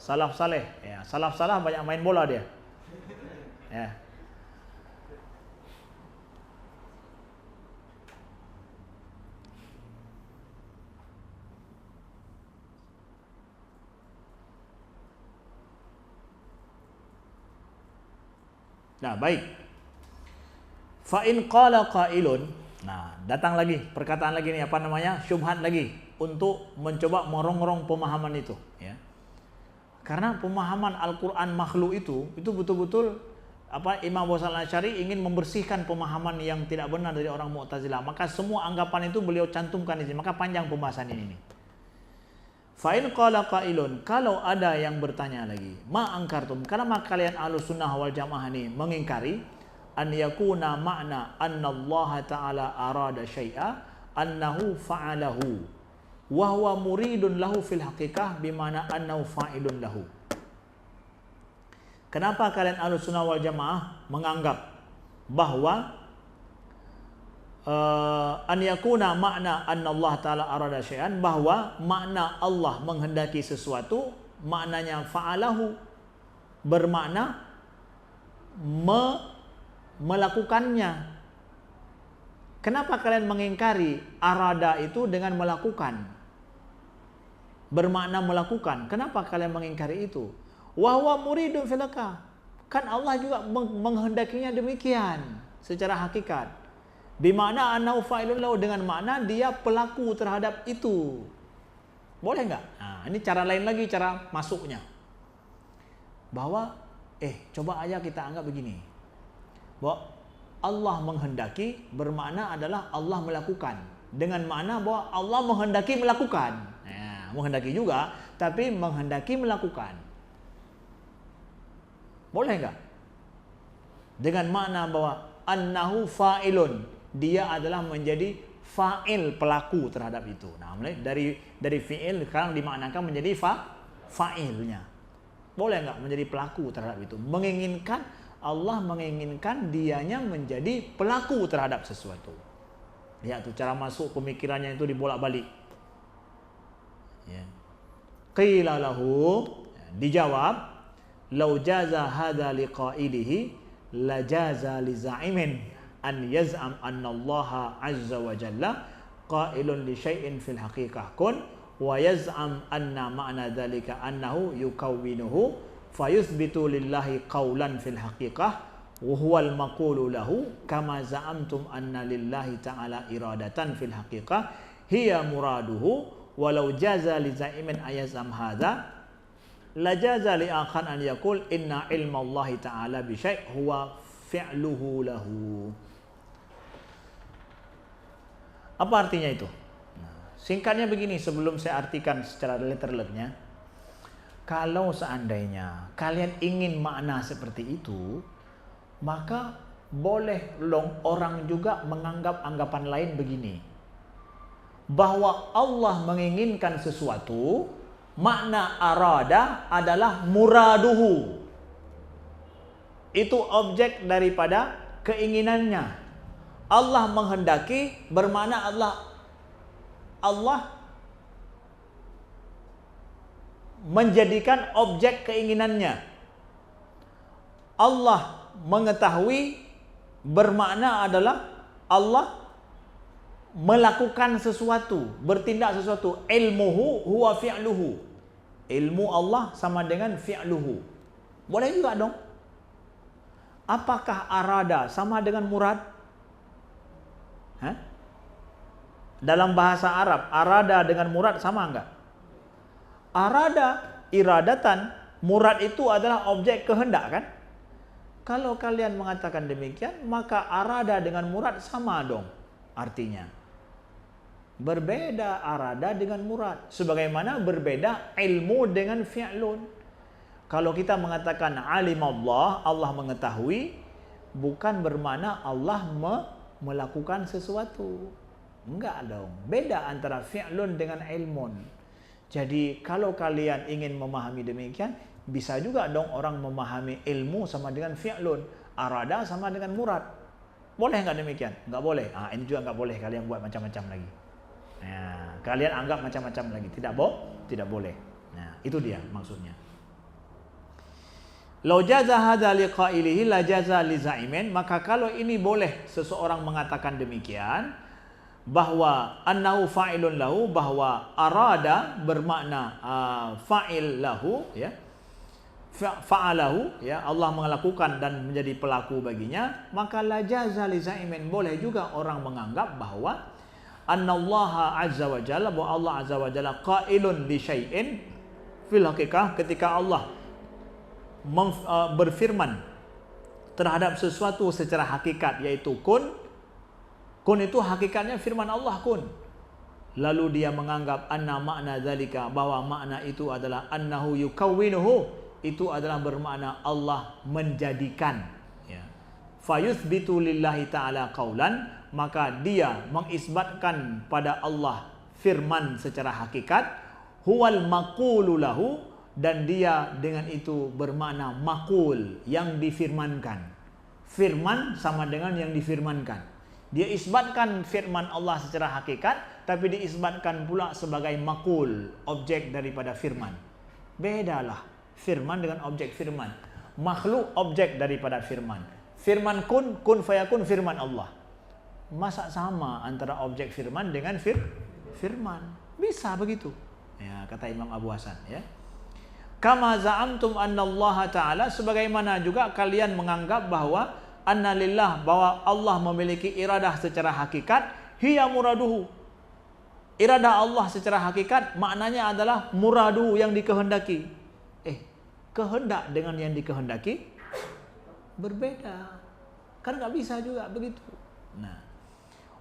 Speaker 1: salaf saleh. Ya, salaf salah banyak main bola dia. Ya. Nah, baik. Fa in qala qailun. Nah, datang lagi perkataan lagi nih, apa namanya? Syubhat lagi untuk mencoba merongrong pemahaman itu, ya. Karena pemahaman Al-Qur'an makhluk itu betul-betul Imam Abu Hasan Al-Asy'ari ingin membersihkan pemahaman yang tidak benar dari orang Mu'tazilah. Maka semua anggapan itu beliau cantumkan di sini. Maka panjang pembahasan ini. Fa in qala qailun, kalau ada yang bertanya lagi, ma angkartum, kenapa kalian Ahlus Sunnah wal Jamaah ini mengingkari an yakuna makna anna Allah Ta'ala arada syai'a annahu fa'alahu wa huwa muridun lahu fil haqiqah bimana annahu fa'ilun lahu. Kenapa kalian Ahlus Sunnah wal Jamaah menganggap bahwa an yakuna makna anna Allah Ta'ala arada syai'an, bahwa makna Allah menghendaki sesuatu, maknanya fa'alahu, bermakna melakukannya. Kenapa kalian mengingkari arada itu dengan melakukan, bermakna melakukan? Kenapa kalian mengingkari itu? Wa huwa muridun fil haqiqah, kan Allah juga menghendakinya demikian secara hakikat. Bimana annahu fa'ilun lahu, dengan makna dia pelaku terhadap itu. Boleh nggak? Nah, ini cara lain lagi cara masuknya. Bahwa coba aja kita anggap begini. Bahwa Allah menghendaki bermakna adalah Allah melakukan. Dengan makna bahwa Allah menghendaki melakukan. Nah, menghendaki juga, tapi menghendaki melakukan. Boleh nggak? Dengan makna bahwa annahu fa'ilun, dia adalah menjadi fa'il, pelaku terhadap itu. Nah, dari fi'il sekarang dimaknakan menjadi fa'ilnya. Boleh nggak menjadi pelaku terhadap itu? Menginginkan, Allah menginginkan dianya menjadi pelaku terhadap sesuatu. Lihat tuh cara masuk pemikirannya itu dibolak-balik. Ya. Qila lahu, dijawab, lau jaza hadza liqailihi la jaza li za'imin an yaz'am anna Allah azza wa jalla qailun li syai'in fil haqiqah kun wa yaz'am anna ma'na dhalika annahu yukawwinuhu fayuthbitu lillahi qawlan fil haqiqah wa huwa al-maqulu lahu kama za'amtum anna lillahi ta'ala iradatan fil haqiqah hiya muraduhu walau jaza li za'imin ayaz'am hadha la jaza li akhan an yaqul inna ilma Allah ta'ala bi syai' huwa fi'luhu lahu. Apa artinya itu? Nah, singkatnya begini sebelum saya artikan secara letterleknya. Kalau seandainya kalian ingin makna seperti itu, maka boleh orang juga menganggap anggapan lain begini. Bahwa Allah menginginkan sesuatu, makna arada adalah muraduhu. Itu objek daripada keinginannya. Allah menghendaki bermakna Allah menjadikan objek keinginannya. Allah mengetahui bermakna adalah Allah melakukan sesuatu, bertindak sesuatu. Ilmuhu huwa fi'luhu. Ilmu Allah sama dengan fi'luhu. Boleh juga dong. Apakah arada sama dengan murad? Hah? Dalam bahasa Arab, arada dengan murad sama enggak? Arada, iradatan, murad itu adalah objek kehendak kan? Kalau kalian mengatakan demikian, maka arada dengan murad sama dong artinya. Berbeda arada dengan murad. Sebagaimana berbeda ilmu dengan fi'lun. Kalau kita mengatakan alimallah, Allah mengetahui, bukan bermakna Allah melakukan sesuatu. Enggak dong. Beda antara fi'lun dengan ilmun. Jadi kalau kalian ingin memahami demikian, bisa juga dong orang memahami ilmu sama dengan fi'lun, arada sama dengan murad. Boleh nggak demikian? Nggak boleh. Ini juga nggak boleh kalian buat macam-macam lagi. Nah, kalian anggap macam-macam lagi. Tidak boleh. Nah, itu dia maksudnya. Lau jaza hadza liqailihi la jaza li za'imin, maka kalau ini boleh seseorang mengatakan demikian, bahwa annahu fa'ilun lahu, bahwa arada bermakna fa'il lahu, ya, fa'alahu, ya, Allah melakukan dan menjadi pelaku baginya, maka la jaza li za'imin, boleh juga orang menganggap bahwa annallaha azza wa jalla, bahwa Allah azza wa jalla qailun li syai'in fil haqiqah, ketika Allah berfirman terhadap sesuatu secara hakikat, yaitu kun. Kun itu hakikatnya firman Allah kun. Lalu dia menganggap anna makna zalika, bahwa makna itu adalah annahu yukawwinuhu, itu adalah bermakna Allah menjadikan, ya. Fayuthbitu lillahi ta'ala qaulan, maka dia mengisbatkan pada Allah firman secara hakikat, huwal maqulu lahu, dan dia dengan itu bermakna maqul, yang difirmankan. Firman sama dengan yang difirmankan. Dia isbatkan firman Allah secara hakikat, tapi diisbatkan pula sebagai maqul, objek daripada firman. Bedalah firman dengan objek firman. Makhluk objek daripada firman. Firman kun fayakun, firman Allah. Masa sama antara objek firman dengan firman? Bisa begitu. Ya, kata Imam Abu Hasan, ya. Kama za'amtum annallaha ta'ala, sebagaimana juga kalian menganggap bahwa anna lillah, bahwa Allah memiliki iradah secara hakikat, hiya muraduhu. Iradah Allah secara hakikat maknanya adalah muraduhu, yang dikehendaki. Kehendak dengan yang dikehendaki berbeda. Kan nggak bisa juga begitu. Nah,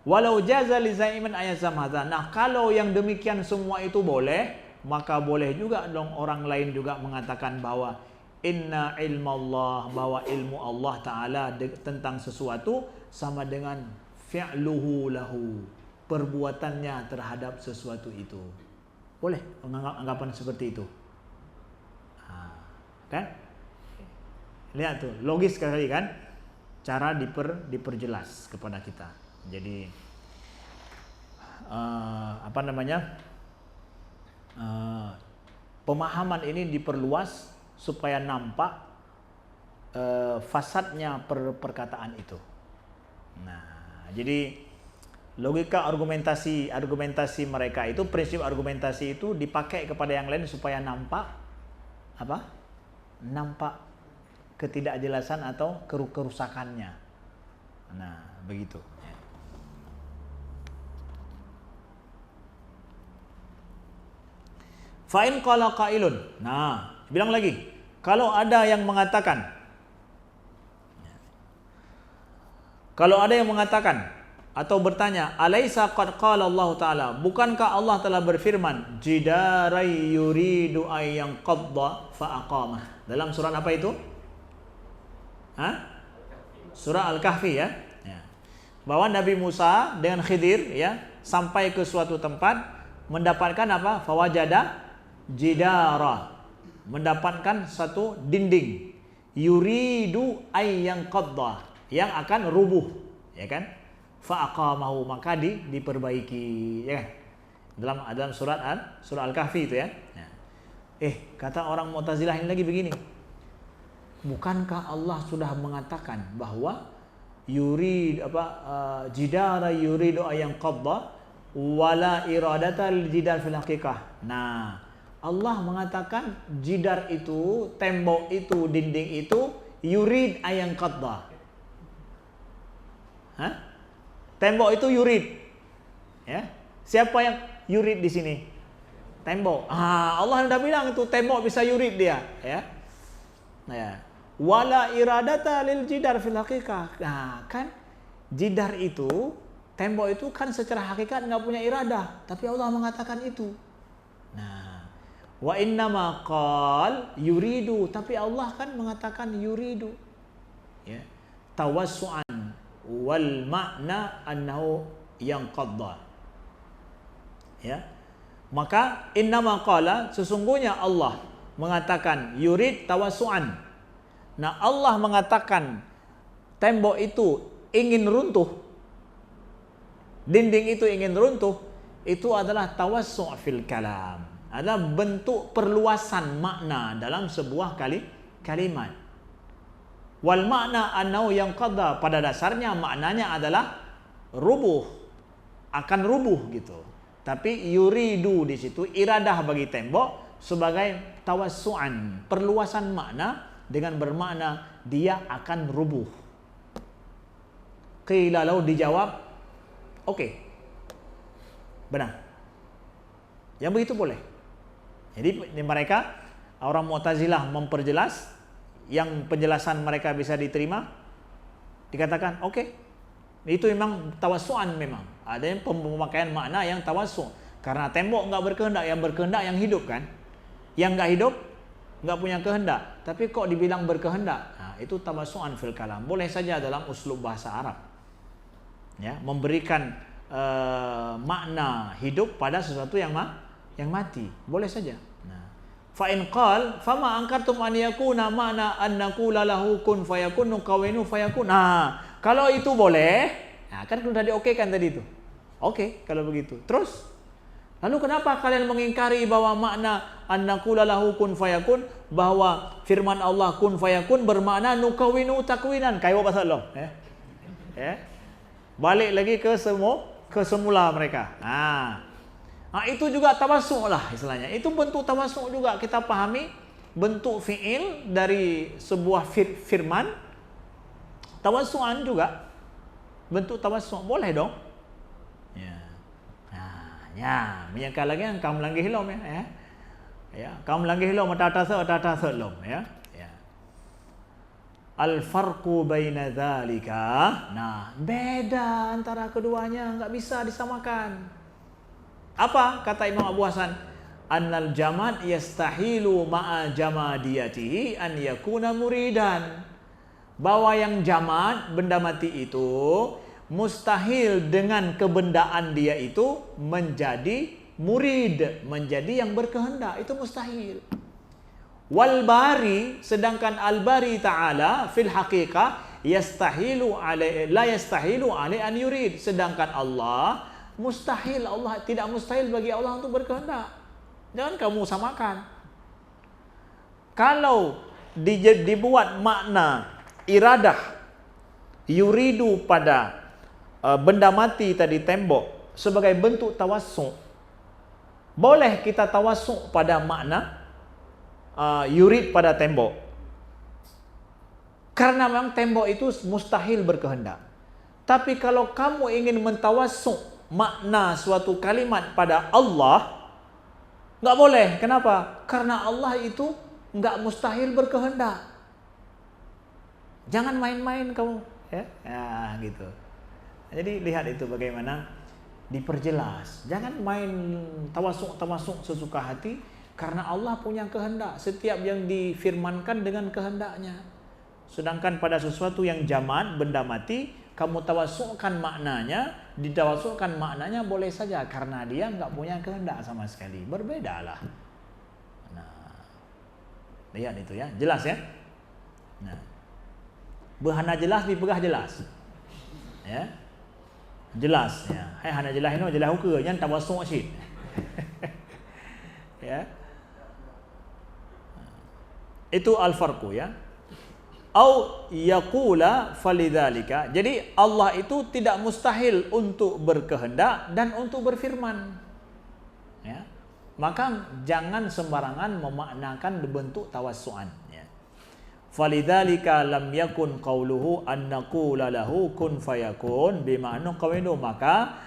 Speaker 1: walau jaza li zaiman ayazam hadza. Nah, kalau yang demikian semua itu boleh, maka boleh juga dong orang lain juga mengatakan bahwa inna ilmallah, bahwa ilmu Allah Ta'ala tentang sesuatu sama dengan fi'luhu lahu, perbuatannya terhadap sesuatu itu. Boleh anggapan seperti itu. Kan? Lihat tuh, logis sekali kan? Cara diperjelas kepada kita. Jadi pemahaman ini diperluas supaya nampak fasadnya perkataan itu. Nah, jadi logika argumentasi mereka itu, prinsip argumentasi itu dipakai kepada yang lain supaya nampak apa? Nampak ketidakjelasan atau kerusakannya. Nah, begitu. Fa'in qala qailun. Nah, bilang lagi, kalau ada yang mengatakan, atau bertanya, alaisa qad qala Allah Ta'ala, bukankah Allah telah berfirman, jidarai yuridu ayyang qadda fa'aqamah. Dalam surat apa itu? Surah Al-Kahfi, ya. Bahwa Nabi Musa dengan Khidir, ya, sampai ke suatu tempat, mendapatkan apa? Fawajada jidara, mendapatkan satu dinding, yuridu ayyang qadda, yang akan rubuh, ya kan? Fa'aqamahu, maka diperbaiki, ya kan? Dalam surat Al-Kahfi itu, ya. Kata orang Mu'tazilah ini lagi begini. Bukankah Allah sudah mengatakan bahwa jidara yuridu ayang qadda wala iradatal jidar fil haqiqah. Nah, Allah mengatakan jidar itu, tembok itu, dinding itu yurid ayang qadda. Tembok itu yurid. Ya. Siapa yang yurid di sini? Tembok. Allah sudah bilang itu tembok bisa yurid dia, ya. Nah, ya. Wala iradata lil jidar fil haqiqah. Nah, kan jidar itu, tembok itu kan secara hakikat nggak punya iradah, tapi Allah mengatakan itu. Nah, wa innama qal yuridu, tapi Allah kan mengatakan yuridu. Ya. Tawassu'an wal makna annahu yanqadda. Ya. Maka innama qala, sesungguhnya Allah mengatakan yurid tawassu'an. Nah, Allah mengatakan tembok itu ingin runtuh, dinding itu ingin runtuh, itu adalah tawassu' fil kalam, adalah bentuk perluasan makna dalam sebuah kalimat. Wal makna annahu yanqadha, pada dasarnya maknanya adalah rubuh, akan rubuh gitu. Tapi yuridu di situ iradah bagi tembok sebagai tawassu'an, perluasan makna dengan bermakna dia akan rubuh. Qila lahu, dijawab, oke, benar. Yang begitu boleh. Jadi mereka, orang Mu'tazilah memperjelas, yang penjelasan mereka bisa diterima, dikatakan oke, itu memang tawassu'an memang. Ada yang pemakaian makna yang tawassu'. Karena tembok nggak berkehendak, yang berkehendak yang hidup kan. Yang nggak hidup nggak punya kehendak, tapi kok dibilang berkehendak? Nah, itu tawassu'an fil kalam. Boleh saja dalam uslub bahasa Arab. Ya, memberikan makna hidup pada sesuatu yang mati. Boleh saja. Nah, fa in qal fama ankartum an yakuna ma'na an naqula lahu kun fayakun nuqawinu fayakun. Nah, kalau itu boleh, nah kan sudah diokekan tadi itu. Oke, kalau begitu. Terus lalu kenapa kalian mengingkari bahwa makna an-naqula lahu kun fayakun, bahwa firman Allah kun fayakun bermakna nukawinu takwinan, kayak bahasa Allah, ya. Balik lagi ke semula mereka. Nah, itu juga tawassu' lah istilahnya. Itu bentuk tawassu' juga, kita pahami bentuk fi'il dari sebuah firman. Tawassu'an juga bentuk tawassu', boleh dong. Ya, menyangka lagi yang kaum langgi hilom ya. Ya, kaum langgi hilom tata lom ya. Ya. Al farqu baina dzalika. Nah, beda antara keduanya, enggak bisa disamakan. Apa kata Imam Abu Hasan? Annal jamad yastahilu ma'a jamadiyatihi an yakuna muridan. Bahwa yang jamad, benda mati itu mustahil dengan kebendaan dia itu menjadi murid, menjadi yang berkehendak, itu mustahil. Wal bari, sedangkan al bari ta'ala fil haqiqah la yastahilu alai an yurid, sedangkan Allah mustahil, Allah tidak mustahil bagi Allah untuk berkehendak. Jangan kamu samakan. Kalau dibuat makna iradah yuridu pada benda mati tadi, tembok, sebagai bentuk tawassu', boleh kita tawassu' pada makna yurid pada tembok, karena memang tembok itu mustahil berkehendak. Tapi kalau kamu ingin mentawassu' makna suatu kalimat pada Allah, nggak boleh. Kenapa? Karena Allah itu nggak mustahil berkehendak. Jangan main-main kamu, ya, gitu. Jadi lihat itu bagaimana diperjelas. Jangan main tawasuk sesuka hati, karena Allah punya kehendak. Setiap yang difirmankan dengan kehendaknya. Sedangkan pada sesuatu yang jamad, benda mati, kamu tawasukkan maknanya, ditawasukkan maknanya boleh saja, karena dia nggak punya kehendak sama sekali. Berbedalah. Nah, lihat itu ya, jelas ya. Nah, berhana jelas dipegah jelas, ya. Jelas ya. Hai hana jelas ini jelas hukum, jangan tawasuk sih. Ya. Itu al-farqu ya. Au yaqula falidzalika. Jadi Allah itu tidak mustahil untuk berkehendak dan untuk berfirman. Ya. Maka jangan sembarangan memaknakan bentuk tawassu'an ya. Falidzalika lam yakun qauluhu an naqula lahu kun fayakun bima'na qawinu, maka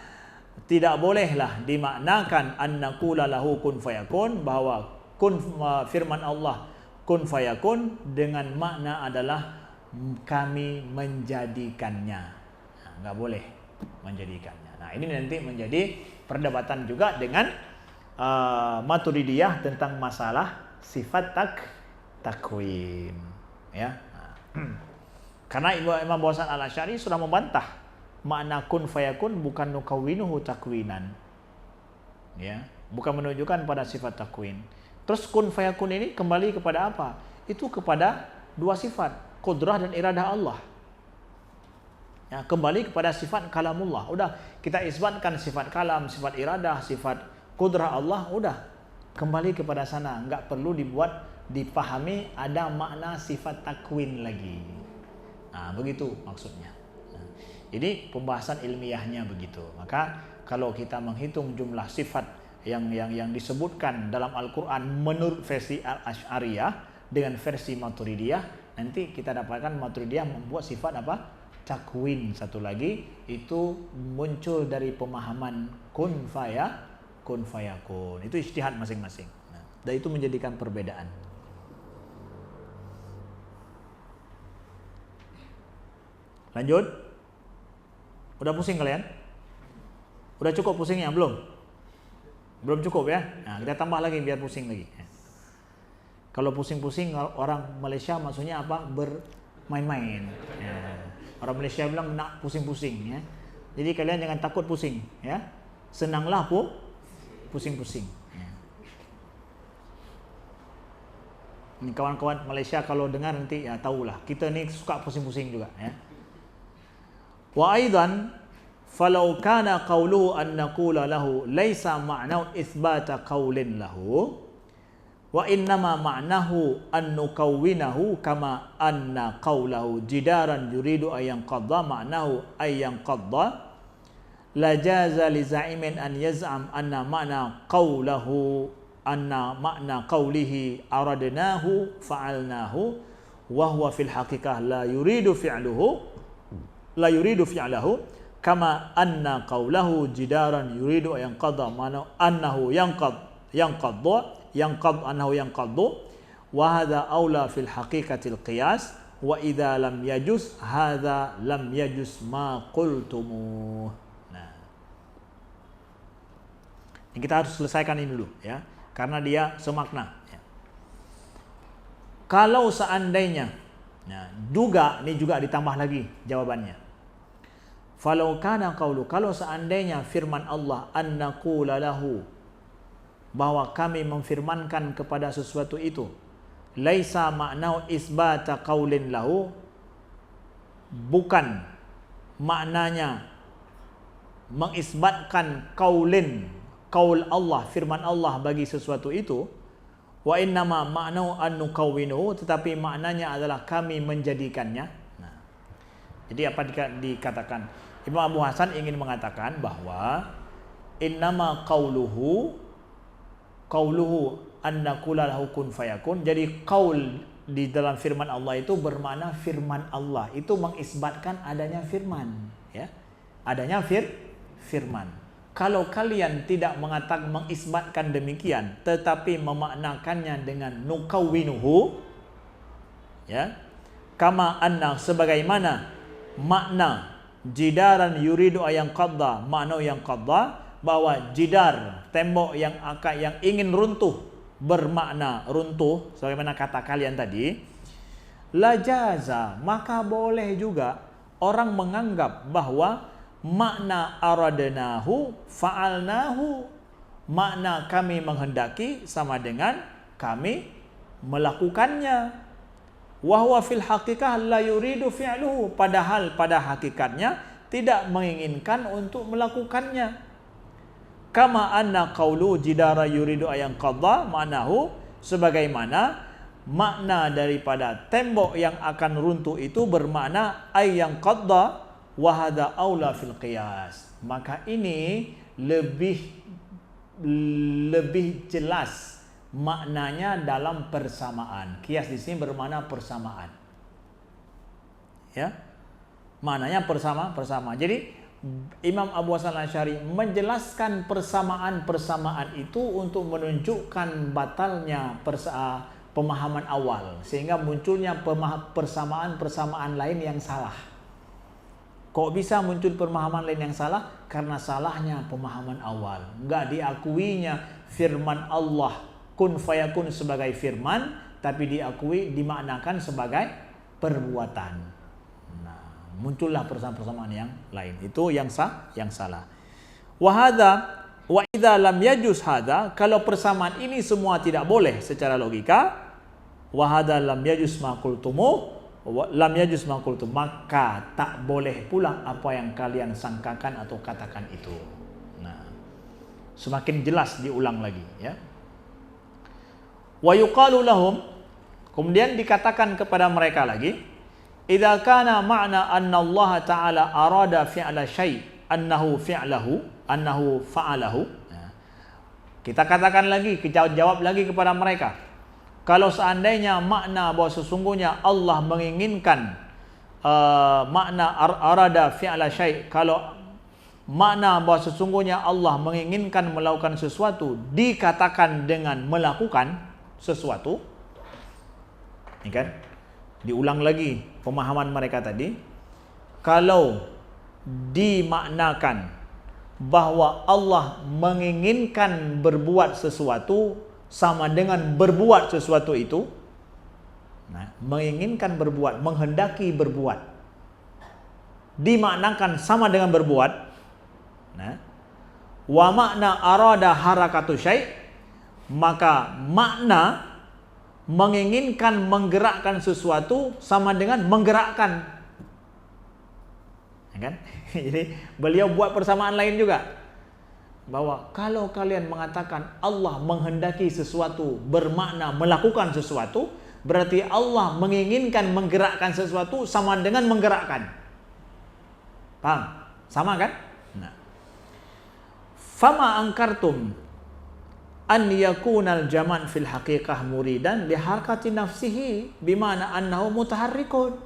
Speaker 1: tidak bolehlah dimaknakan an naqula lahu kun fayakun, bahwa kun firman Allah kun fayakun dengan makna adalah kami menjadikannya. Nah, nggak boleh menjadikannya. Nah, ini nanti menjadi perdebatan juga dengan Maturidiyah tentang masalah sifat takwin. Ya. Nah. Karena Imam Abu Hasan Al-Asy'ari sudah membantah makna kun fayakun bukan nukawwinuhu takwinan. Ya, bukan menunjukkan pada sifat takwin. Terus kun fayakun ini kembali kepada apa? Itu kepada dua sifat, qudrah dan iradah Allah. Ya, kembali kepada sifat kalamullah. Udah, kita isbatkan sifat kalam, sifat iradah, sifat qudrah Allah, udah. Kembali kepada sana, enggak perlu dipahami ada makna sifat takwin lagi. Nah, begitu maksudnya. Nah, jadi pembahasan ilmiahnya begitu. Maka kalau kita menghitung jumlah sifat yang disebutkan dalam Al-Quran menurut versi Al-Asy'ariyah dengan versi Maturidiyah, nanti kita dapatkan Maturidiyah membuat sifat apa? Takwin satu lagi, itu muncul dari pemahaman kun fayakun. Itu ijtihad masing-masing. Nah, dan itu menjadikan perbedaan. Lanjut. Udah pusing kalian? Udah cukup pusingnya belum? Belum cukup ya? Nah, kita tambah lagi biar pusing lagi. Kalau pusing-pusing, orang Malaysia maksudnya apa? Bermain-main. Ya. Orang Malaysia bilang nak pusing-pusing ya. Jadi kalian jangan takut pusing ya. Senanglah pusing-pusing. Ya. Ini kawan-kawan Malaysia kalau dengar nanti ya tahulah. Kita ni suka pusing-pusing juga ya. Wa aidan falau kana qawluhu an naqula lahu laisa ma'nahu itsbata qawlin lahu wa innama ma'nahu an nukawwinahu kama anna qawlahu jidaran yuridu ayyan qadda ma'nahu ayyan qadda la jaza li za'imin an yaz'am anna ma'na qawlahu anna ma'na qawlihi aradnahu fa'alnahu wa huwa fil haqiqah la yuridu fi'lahu kama anna qawlahu jidaran yuridu yang qadha mana annahu yanqad annahu yanqaddu wa hadha aula fil haqiqatil qiyas wa idza lam yajuz hadha lam yajuz ma qultumuh. Nah, ini kita harus selesaikan ini dulu ya, karena dia semakna ya. Kalau seandainya duga, ini juga ditambah lagi jawabannya. Falau kana qawlu, kalau seandainya firman Allah an naqula lahu, bahwa kami memfirmankan kepada sesuatu itu, laisa ma'nau isbata qaulin lahu, bukan maknanya mengisbatkan qaul Allah, firman Allah bagi sesuatu itu, wa innama ma'nau an nukawwinu, tetapi maknanya adalah kami menjadikannya. Nah, jadi apa dikatakan? Imam Abu Hasan ingin mengatakan bahwa innama qauluhu an naqula lahu kun fayakun. Jadi qaul di dalam firman Allah itu bermakna firman Allah itu mengisbatkan adanya firman ya. Adanya firman. Kalau kalian tidak mengisbatkan demikian tetapi memaknakannya dengan nukawwinuhu ya, kama anna, sebagaimana makna jidaran yuridu ayang qadda, makna yang qadda, bahwa jidar, tembok yang ingin runtuh, bermakna runtuh sebagaimana kata kalian tadi, la jaza, maka boleh juga orang menganggap bahwa makna aradnahu fa'alnahu, makna kami menghendaki sama dengan kami melakukannya. Wa huwa fil haqiqah la yuridu fi'luhu, padahal pada hakikatnya tidak menginginkan untuk melakukannya. Kama anna qawlu jidara yuridu ayang qadha ma'nahu, sebagaimana makna daripada tembok yang akan runtuh itu bermakna ay yang qadda wa hadza aula fil qiyas. Maka ini lebih jelas maknanya dalam persamaan. Qiyas di sini bermakna persamaan. Ya. Maknanya persamaan. Jadi Imam Abu Hasan Asy'ari menjelaskan persamaan-persamaan itu untuk menunjukkan batalnya pemahaman awal, sehingga munculnya persamaan-persamaan lain yang salah. Kok bisa muncul pemahaman lain yang salah? Karena salahnya pemahaman awal. Enggak diakuinya firman Allah kun fayakun sebagai firman, tapi dimaknakan sebagai perbuatan. Muncullah persamaan-persamaan yang lain. Itu yang salah. Wa idza lam yajuz hadza, kalau persamaan ini semua tidak boleh secara logika, wa hadza lam yajuz ma qultumu lam yajuz ma qultum, maka tak boleh pula apa yang kalian sangkakan atau katakan itu. Nah, semakin jelas diulang lagi, ya. Wa yuqalu lahum, kemudian dikatakan kepada mereka lagi, idza kana ma'na anna Allah Ta'ala arada fi'la syai' annahu fa'alahu. Kita katakan lagi, kita jawab lagi kepada mereka. Kalau seandainya makna bahwa sesungguhnya Allah menginginkan makna arada fi'la syai', kalau makna bahwa sesungguhnya Allah menginginkan melakukan sesuatu dikatakan dengan melakukan sesuatu, ini kan? Diulang lagi pemahaman mereka tadi. Kalau dimaknakan bahwa Allah menginginkan berbuat sesuatu sama dengan berbuat sesuatu itu, nah, menginginkan berbuat, menghendaki berbuat, dimaknakan sama dengan berbuat. Nah, wa makna arada harakatu syai', maka makna menginginkan menggerakkan sesuatu sama dengan menggerakkan, ya kan? Jadi beliau buat persamaan lain juga, bahwa kalau kalian mengatakan Allah menghendaki sesuatu bermakna melakukan sesuatu, berarti Allah menginginkan menggerakkan sesuatu sama dengan menggerakkan. Paham? Sama kan? Nah, fama angkartum an yakunal jaman fil haqiqah muridan li harakati nafsihi bimana annahu mutaharrikun.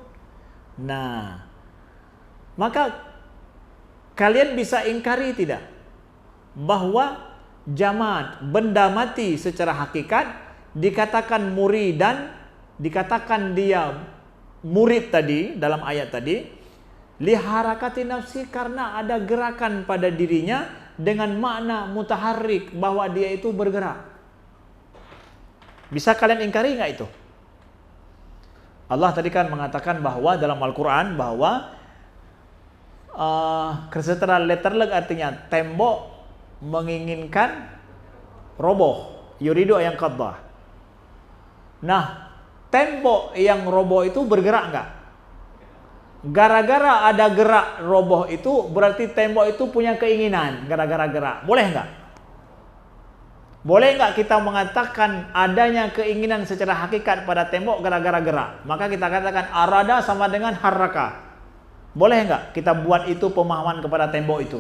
Speaker 1: Nah, maka kalian bisa ingkari tidak bahwa jamat, benda mati secara hakikat, dikatakan muridan, dikatakan dia murid tadi dalam ayat tadi, li harakati nafsi, karena ada gerakan pada dirinya dengan makna mutaharrik, bahwa dia itu bergerak. Bisa kalian ingkari nggak itu? Allah tadi kan mengatakan bahwa dalam Al-Quran bahwa setelah letterleg artinya tembok menginginkan roboh, yuridu yang qaddah. Nah, tembok yang roboh itu bergerak nggak? Gara-gara ada gerak roboh itu berarti tembok itu punya keinginan, gara-gara gerak. Boleh nggak? Boleh nggak kita mengatakan adanya keinginan secara hakikat pada tembok gara-gara gerak? Maka kita katakan arada sama dengan haraka. Boleh nggak kita buat itu pemahaman kepada tembok itu?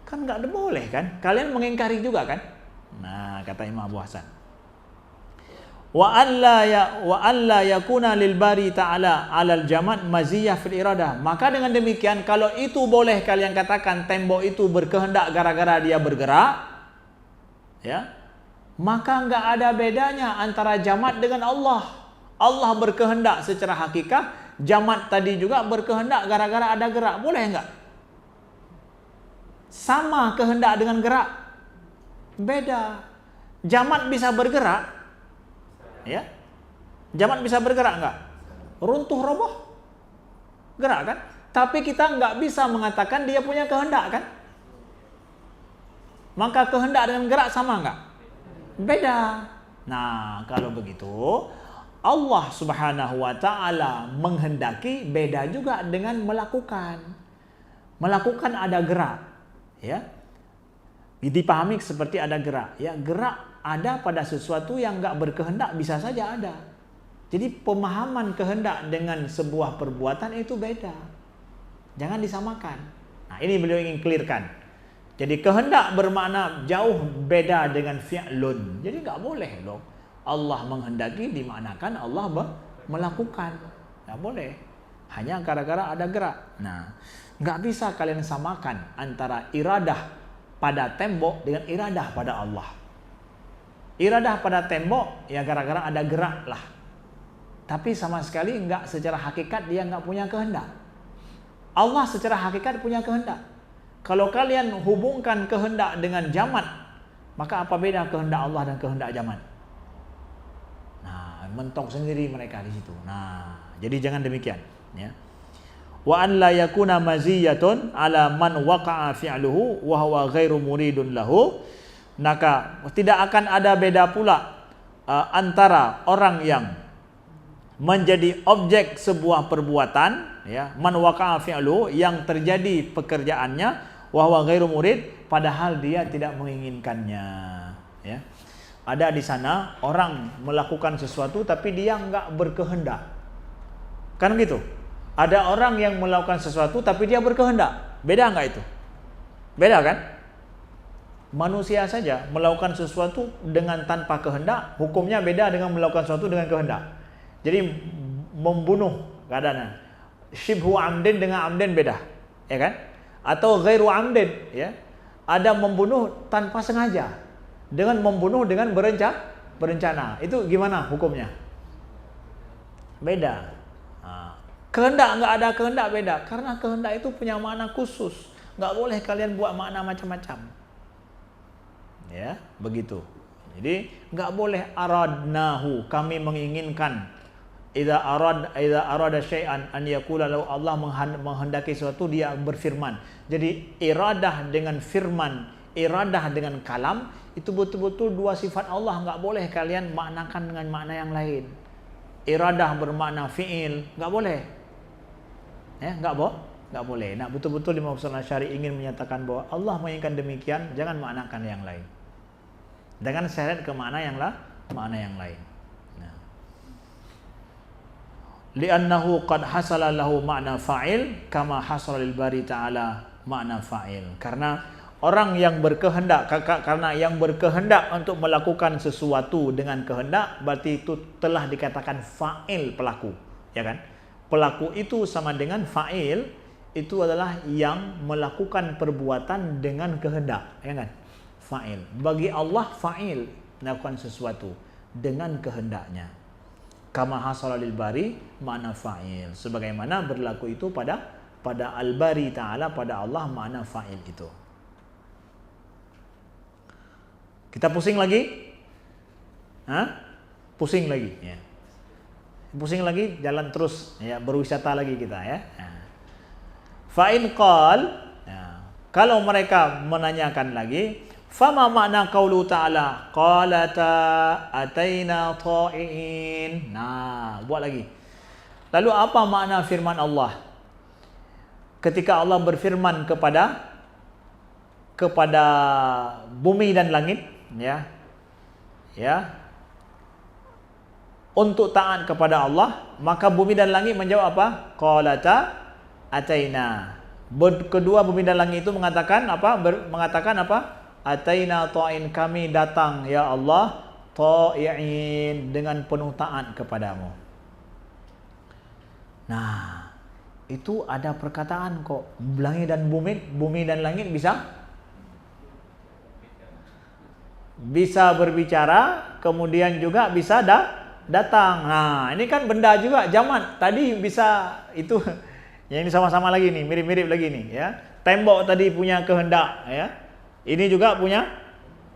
Speaker 1: Kan nggak boleh kan? Kalian mengingkari juga kan? Nah, kata Imam Abu Hasan, wa alla yakuna lil bari ta'ala 'alal jamad maziyah fil iradah. Maka dengan demikian, kalau itu boleh kalian katakan tembok itu berkehendak gara-gara dia bergerak, ya, maka enggak ada bedanya antara jamad dengan Allah. Allah berkehendak secara hakikat, jamad tadi juga berkehendak gara-gara ada gerak. Boleh enggak? Sama kehendak dengan gerak. Beda. Jamad bisa bergerak, ya, jamad bisa bergerak enggak? Runtuh roboh, gerak kan? Tapi kita enggak bisa mengatakan dia punya kehendak kan? Maka kehendak dengan gerak sama enggak? Beda. Nah, kalau begitu Allah Subhanahu wa ta'ala menghendaki beda juga dengan melakukan. Melakukan ada gerak, ya. Dipahami seperti ada gerak, ya. Gerak ada pada sesuatu yang enggak berkehendak bisa saja ada. Jadi pemahaman kehendak dengan sebuah perbuatan itu beda. Jangan disamakan. Nah, ini beliau ingin clearkan. Jadi kehendak bermakna jauh beda dengan fi'lun. Jadi nggak boleh loh Allah menghendaki dimaknakan Allah melakukan. Nggak boleh. Hanya gara-gara ada gerak. Nah, nggak bisa kalian samakan antara iradah pada tembok dengan iradah pada Allah. Iradah pada tembok ya gara-gara ada gerak lah. Tapi sama sekali nggak secara hakikat dia nggak punya kehendak. Allah secara hakikat punya kehendak. Kalau kalian hubungkan kehendak dengan jamat, maka apa beda kehendak Allah dan kehendak jamat? Nah, mentok sendiri mereka di situ. Nah, jadi jangan demikian. Ya. Wa an la yakuna maziyatun ala man waqa'a fi'luhu wa huwa ghairu muridun lahu. Maka tidak akan ada beda pula antara orang yang menjadi objek sebuah perbuatan, ya, man waqa'a fi'luhu, yang terjadi pekerjaannya, wa huwa ghairu murid, padahal dia tidak menginginkannya, ya. Ada di sana orang melakukan sesuatu tapi dia enggak berkehendak. Kan gitu? Ada orang yang melakukan sesuatu tapi dia berkehendak. Beda enggak itu? Beda kan? Manusia saja melakukan sesuatu dengan tanpa kehendak, hukumnya beda dengan melakukan sesuatu dengan kehendak. Jadi membunuh keadaannya. Syibhu amdin dengan amdin beda, ya kan? Atau ghairu amdin, ya. Ada membunuh tanpa sengaja dengan membunuh dengan berencana. Itu gimana hukumnya? Beda. Kehendak nggak ada kehendak beda, karena kehendak itu punya makna khusus. Nggak boleh kalian buat makna macam-macam. Ya, begitu. Jadi nggak boleh aradnahu, kami menginginkan. Idza arada syai'an an yaqula lahu, Allah menghendaki sesuatu dia berfirman. Jadi iradah dengan firman, iradah dengan kalam itu betul-betul dua sifat Allah, nggak boleh kalian maknakan dengan makna yang lain. Iradah bermakna fi'il, nggak boleh. Ya, nggak boleh. Nah, betul-betul Imam Syar'i ingin menyatakan bahwa Allah menginginkan demikian, jangan maknakan yang lain. Dengan seret ke makna yang lain. Nah. Li'annahu qad hasala lahu makna fa'il kama hasala lil bari ta'ala makna fa'il. Karena orang yang berkehendak, karena yang berkehendak untuk melakukan sesuatu dengan kehendak, berarti itu telah dikatakan fa'il, pelaku, ya kan? Pelaku itu sama dengan fa'il, itu adalah yang melakukan perbuatan dengan kehendak, ya kan? Fa'il. Bagi Allah fa'il, melakukan sesuatu dengan kehendaknya. Kama hasala lil bari makna fa'il. Sebagaimana berlaku itu pada al-bari ta'ala, pada Allah makna fa'il itu. Kita pusing lagi? Pusing lagi, ya. Pusing lagi, jalan terus, ya, berwisata lagi kita, ya. Fa'in qal, ya, kalau mereka menanyakan lagi, fama makna qaulu ta'ala qalata ataina ta'iin. Nah, buat lagi. Lalu apa makna firman Allah? Ketika Allah berfirman kepada bumi dan langit, ya. Untuk taat kepada Allah, maka bumi dan langit menjawab apa? Qalata ataina. Kedua bumi dan langit itu mengatakan apa? Ataina ta'in, kami datang ya Allah ta'iin, dengan penuh taat kepadamu. Nah, itu ada perkataan kok, langit dan bumi dan langit bisa berbicara, kemudian juga bisa datang. Nah, ini kan benda juga, jamat. Tadi bisa itu, yang ini sama-sama lagi nih, mirip-mirip lagi nih, ya. Tembok tadi punya kehendak, ya. Ini juga punya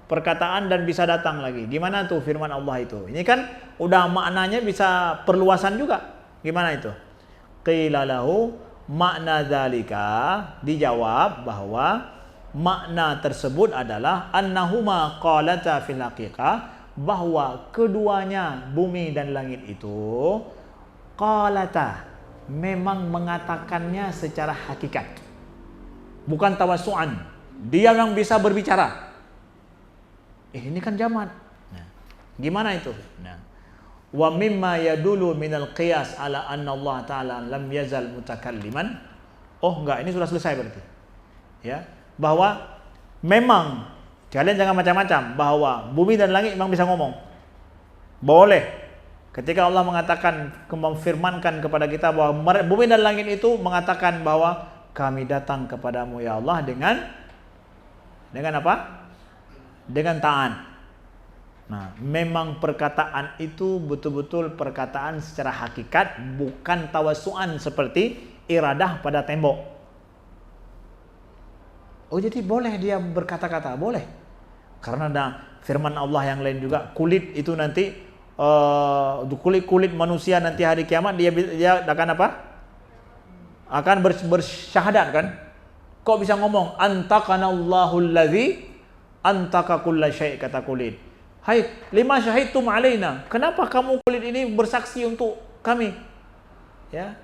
Speaker 1: perkataan dan bisa datang lagi. Gimana tuh firman Allah itu? Ini kan udah maknanya bisa perluasan juga. Gimana itu? Qila lahu makna dzalika, dijawab bahwa makna tersebut adalah annahuma qalata fil haqiqah, bahwa keduanya bumi dan langit itu qalata, memang mengatakannya secara hakikat, bukan tawassu'an. Dia yang bisa berbicara. Ini kan jamat. Nah, gimana itu? Nah, wa mimma yadulu minal qiyas ala anna Allah Ta'ala lam yazal mutakalliman. Oh enggak, ini sudah selesai berarti. Ya, bahwa memang kalian jangan macam-macam, bahwa bumi dan langit memang bisa ngomong. Boleh. Ketika Allah mengatakan, memfirmankan kepada kita bahwa bumi dan langit itu mengatakan bahwa kami datang kepadamu ya Allah dengan apa? Dengan taat. Nah, memang perkataan itu betul-betul perkataan secara hakikat, bukan tawasuan seperti iradah pada tembok. Oh, jadi boleh dia berkata-kata, boleh. Karena ada firman Allah yang lain juga, kulit itu nanti kulit manusia nanti hari kiamat dia akan apa? Akan bersyahadat kan? Kok bisa ngomong antakanallahu allazi antaka kulla syai', kata kulit. Hai, lima syahidtum alaina. Kenapa kamu kulit ini bersaksi untuk kami? Ya.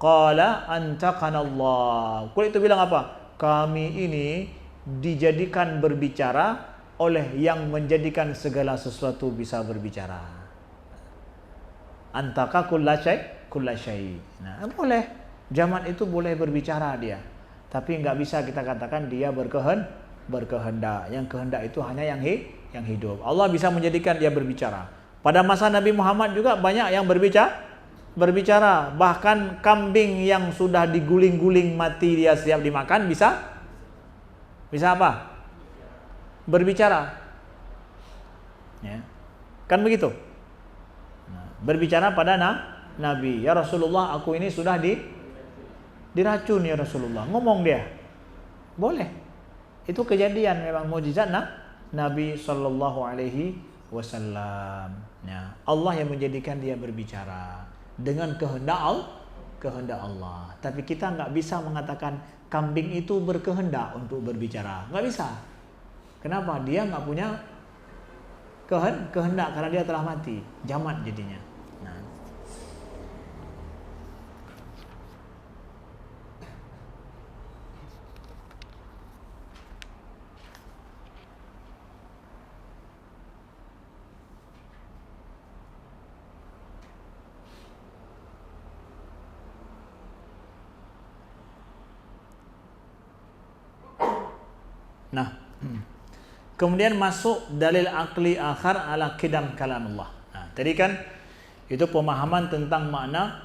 Speaker 1: Qala antakanallah. Kulit itu bilang apa? Kami ini dijadikan berbicara oleh yang menjadikan segala sesuatu bisa berbicara. Antaka kulla syai'. Nah, boleh. Jamat itu boleh berbicara dia. Tapi nggak bisa kita katakan dia berkehendak. Yang kehendak itu hanya yang hidup. Allah bisa menjadikan dia berbicara. Pada masa Nabi Muhammad juga banyak yang berbicara. Bahkan kambing yang sudah diguling-guling mati dia siap dimakan bisa apa? Berbicara. Ya. Kan begitu? Nah, berbicara pada Nabi, ya Rasulullah, aku ini sudah diracun ya Rasulullah. Ngomong dia. Boleh. Itu kejadian, memang mukjizat Nabi Sallallahu Alaihi Wasallam. Ya, Allah yang menjadikan dia berbicara dengan kehendak Allah. Tapi kita nggak bisa mengatakan kambing itu berkehendak untuk berbicara. Nggak bisa. Kenapa? Dia nggak punya kehendak karena dia telah mati. Jamat jadinya. Nah, kemudian masuk dalil akli akhar ala qidam kalamullah. Nah, tadi kan itu pemahaman tentang makna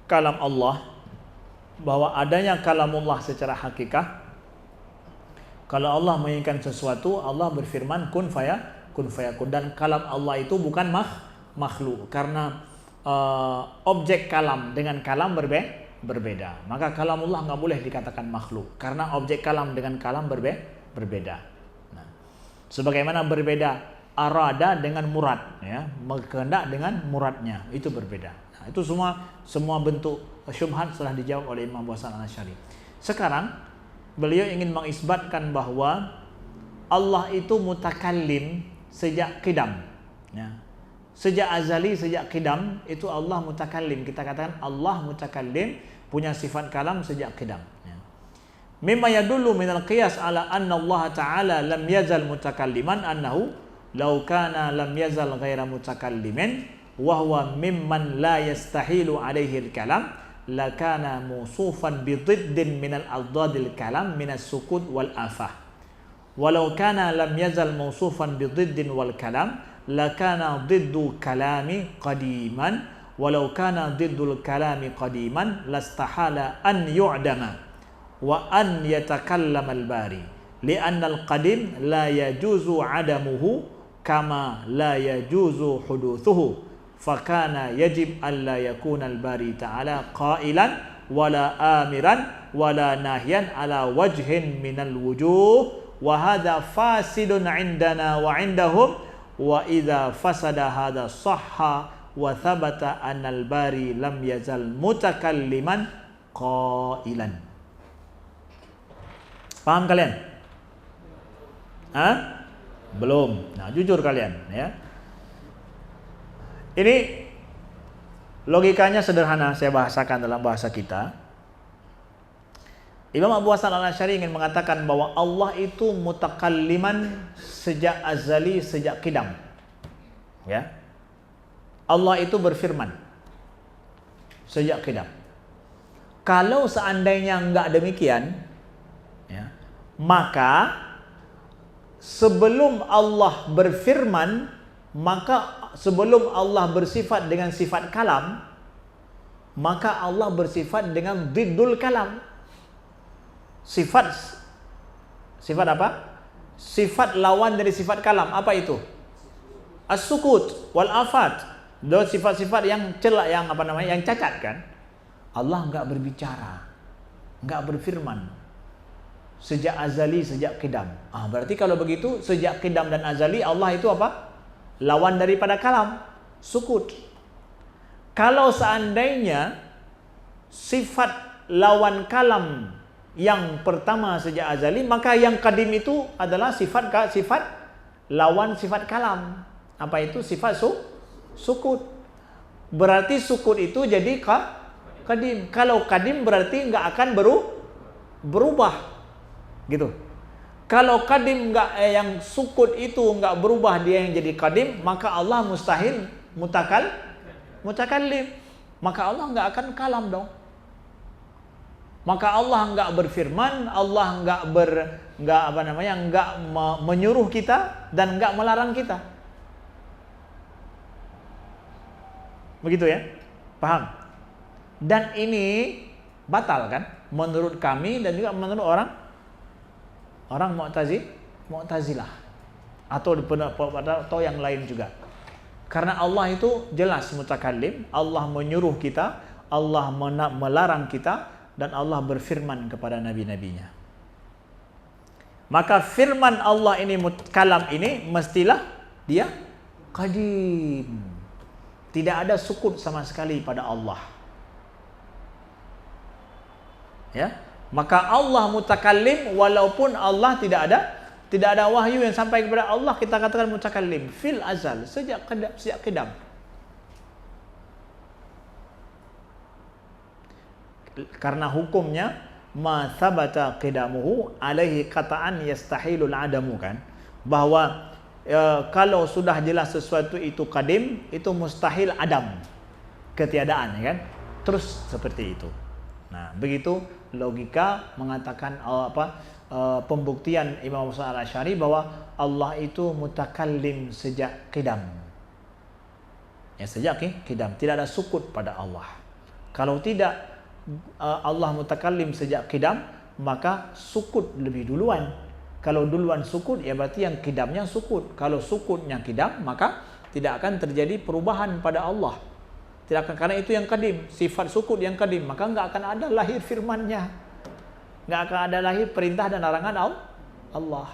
Speaker 1: kalam Allah, bahwa adanya kalamullah secara hakikat. Kalau Allah menginginkan sesuatu, Allah berfirman kun fayakun, dan kalam Allah itu bukan makhluk, karena objek kalam dengan kalam berbeda. Maka kalamullah nggak boleh dikatakan makhluk, karena objek kalam dengan kalam berbeda. Nah, sebagaimana berbeda arada dengan murad, ya, kehendak dengan muradnya itu berbeda. Nah, itu semua bentuk syubhat telah dijawab oleh Imam Abu Hasan Al-Asy'ari. Sekarang beliau ingin mengisbatkan bahwa Allah itu mutakallim sejak qidam, ya. Sejak azali, sejak qidam itu Allah mutakallim. Kita katakan Allah mutakallim, punya sifat kalam sejak qidam. Mimma yadullu minal qiyas ala anna Allah Ta'ala lam yazal mutakalliman annahu law kana lam yazal ghaira mutakallimin wa huwa mimman la yastahilu alaihi al-kalam lakana musufan bididdin minal adadil kalam minas sukut wal afah. Walau kana lam yazal musufan bididdin wal kalam lakana diddu kalami qadiman, walau kana diddul kalami qadiman lastahala an yu'dama wa an yatakallama al-bari li'anna al-qadim la yajuzu adamuhu kama la yajuzu huduthuhu fakana yajib an la yakuna al-bari ta'ala qailan wala amiran wala nahyan ala wajhin minal wujuh wa hadha fasidun indana wa indahum wa idza fasada hadha sahha wa thabata annal bari lam yazal mutakalliman qailan. Paham kalian? Belum. Nah, jujur kalian, ya. Ini logikanya sederhana, saya bahasakan dalam bahasa kita. Imam Abu Hasan Al-Asy'ari ingin mengatakan bahwa Allah itu mutakalliman sejak azali, sejak qidam. Ya. Allah itu berfirman sejak qidam. Kalau seandainya enggak demikian, ya, maka sebelum Allah berfirman, maka sebelum Allah bersifat dengan sifat kalam, maka Allah bersifat dengan diddul kalam. Sifat apa? Sifat lawan dari sifat kalam. Apa itu? As-sukut wal afat. Dan sifat-sifat yang celak, yang apa namanya, yang cacat kan. Allah enggak berbicara, enggak berfirman sejak azali, sejak qidam. Berarti kalau begitu sejak qidam dan azali Allah itu apa? Lawan daripada kalam, sukut. Kalau seandainya sifat lawan kalam yang pertama sejak azali, maka yang qadim itu adalah sifat lawan sifat kalam. Apa itu? Sifat sukut. Berarti sukut itu jadi qadim. Kalau qadim berarti enggak akan berubah. Gitu. Kalau qadim enggak, yang sukut itu enggak berubah, dia yang jadi qadim, maka Allah mustahil mutakallim. Maka Allah enggak akan kalam dong. Maka Allah enggak berfirman, Allah enggak menyuruh kita dan enggak melarang kita. Begitu ya? Paham? Dan ini batal kan? Menurut kami dan juga menurut orang Mu'tazilah atau yang lain juga. Karena Allah itu jelas mutakallim, Allah menyuruh kita, Allah melarang kita, dan Allah berfirman kepada nabi-nabinya. Maka firman Allah ini, kalam ini, mestilah dia qadim. Tidak ada sukut sama sekali pada Allah. Ya, maka Allah mutakallim walaupun Allah tidak ada wahyu yang sampai kepada Allah, kita katakan mutakallim fil azal, sejak qidam. Karena hukumnya ma thabata qidamuhu alaihi qata'an yastahilul adamu kan, bahwa kalau sudah jelas sesuatu itu qadim, itu mustahil adam, ketiadaan kan, terus seperti itu. Nah, begitu logika mengatakan pembuktian Imam Musa al-Asy'ari bahwa Allah itu mutakallim sejak qidam. Ya, sejak qidam, tidak ada sukut pada Allah. Kalau tidak Allah mutakallim sejak qidam, maka sukut lebih duluan. Kalau duluan sukut, ya berarti yang qidamnya sukut. Kalau sukutnya qidam, maka tidak akan terjadi perubahan pada Allah. Tidak akan, karena itu yang qadim, sifat sukut yang qadim, maka enggak akan ada lahir firman-Nya. Enggak akan ada lahir perintah dan larangan Allah.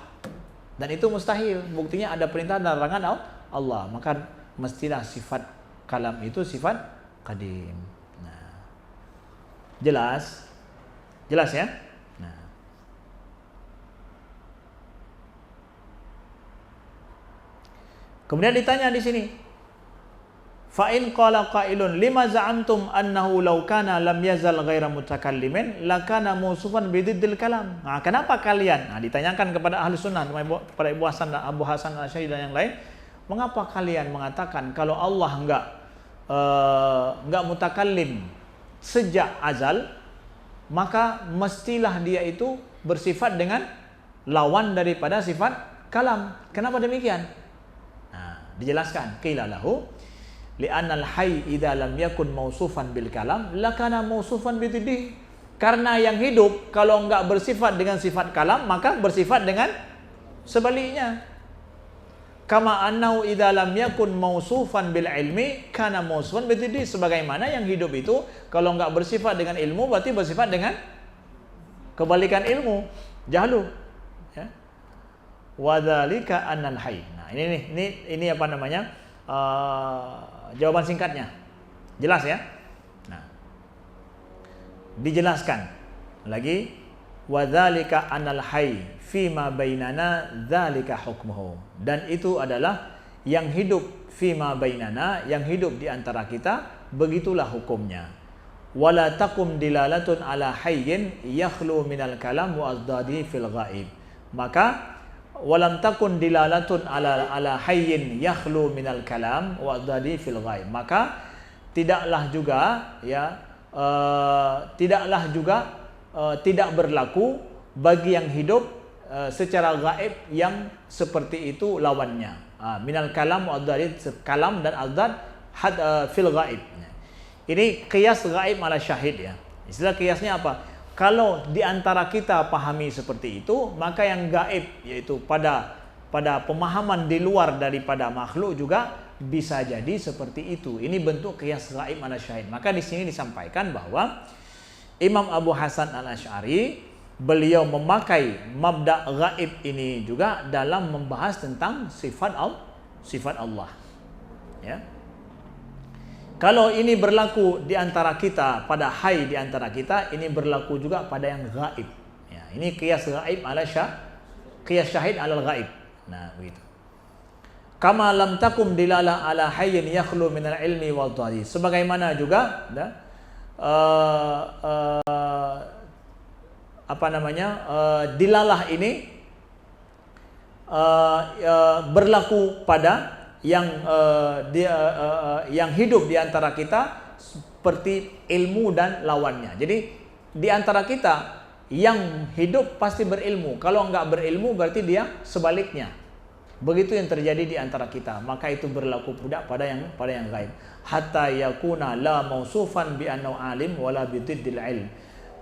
Speaker 1: Dan itu mustahil. Buktinya ada perintah dan larangan Allah. Maka mestilah sifat kalam itu sifat qadim. Nah, jelas? Jelas ya? Nah. Kemudian ditanya di sini, fa in qala qailun lima za'amtum annahu law kana lam yazal ghaira mutakallimin lakana mawsufan bididdil kalam. Nah, kenapa kalian? Nah, ditanyakan kepada ahli sunnah, kepada Ibu Hasan dan Abu Hasan Asy'ari dan yang lain, mengapa kalian mengatakan kalau Allah enggak mutakallim sejak azal, maka mestilah dia itu bersifat dengan lawan daripada sifat kalam. Kenapa demikian? Nah, dijelaskan, qila lahu li'annal hayy idza lam yakun mausufan bil kalam lakana mausufan bididih. Karena yang hidup kalau enggak bersifat dengan sifat kalam, maka bersifat dengan sebaliknya. Kama annahu idza lam yakun mausufan bil ilmi kana mausufan bididih. Sebagaimana yang hidup itu kalau enggak bersifat dengan ilmu, berarti bersifat dengan kebalikan ilmu, jahlu. Ya. Wa dzalika annal hayy. Nah, ini apa namanya? Jawaban singkatnya. Jelas ya? Nah, dijelaskan lagi, wa dzalika anal hayy fima bainana dzalika hukmuhu. Dan itu adalah yang hidup fima bainana, yang hidup di antara kita, begitulah hukumnya. Wala taqum dilalatun ala hayyin yakhlu minal kalam wa azdadi fil ghaib. Maka walam takun dilalatun ala hayyin yakhlu minal kalam wa dhadi fil ghaib. Maka tidaklah juga tidak berlaku bagi yang hidup secara gaib yang seperti itu lawannya. Minal kalam wa dhadi, kalam dan adad fil ghaib. Ini qiyas gaib ala syahid ya. Istilah qiyasnya apa? Kalau di antara kita pahami seperti itu, maka yang gaib yaitu pada pemahaman di luar daripada makhluk juga bisa jadi seperti itu. Ini bentuk qiyas gaib ala syahid. Maka di sini disampaikan bahwa Imam Abu Hasan Al-Asy'ari beliau memakai mabda gaib ini juga dalam membahas tentang sifat Allah. Ya. Kalau ini berlaku di antara kita, pada hayy di antara kita, ini berlaku juga pada yang gaib. Ya, ini qiyas gaib ala qiyas syahid ala gaib. Nah, begitu. Kama lam takum dilalah ala hayyin yakhlu minal ilmi wal dhari. Sebagaimana juga dilalah ini berlaku pada yang hidup di antara kita seperti ilmu dan lawannya. Jadi di antara kita yang hidup pasti berilmu. Kalau enggak berilmu berarti dia sebaliknya. Begitu yang terjadi di antara kita. Maka itu berlaku pula pada yang gaib. Hatta yakuna la mausufan bi annahu alim wala bi diddil ilm.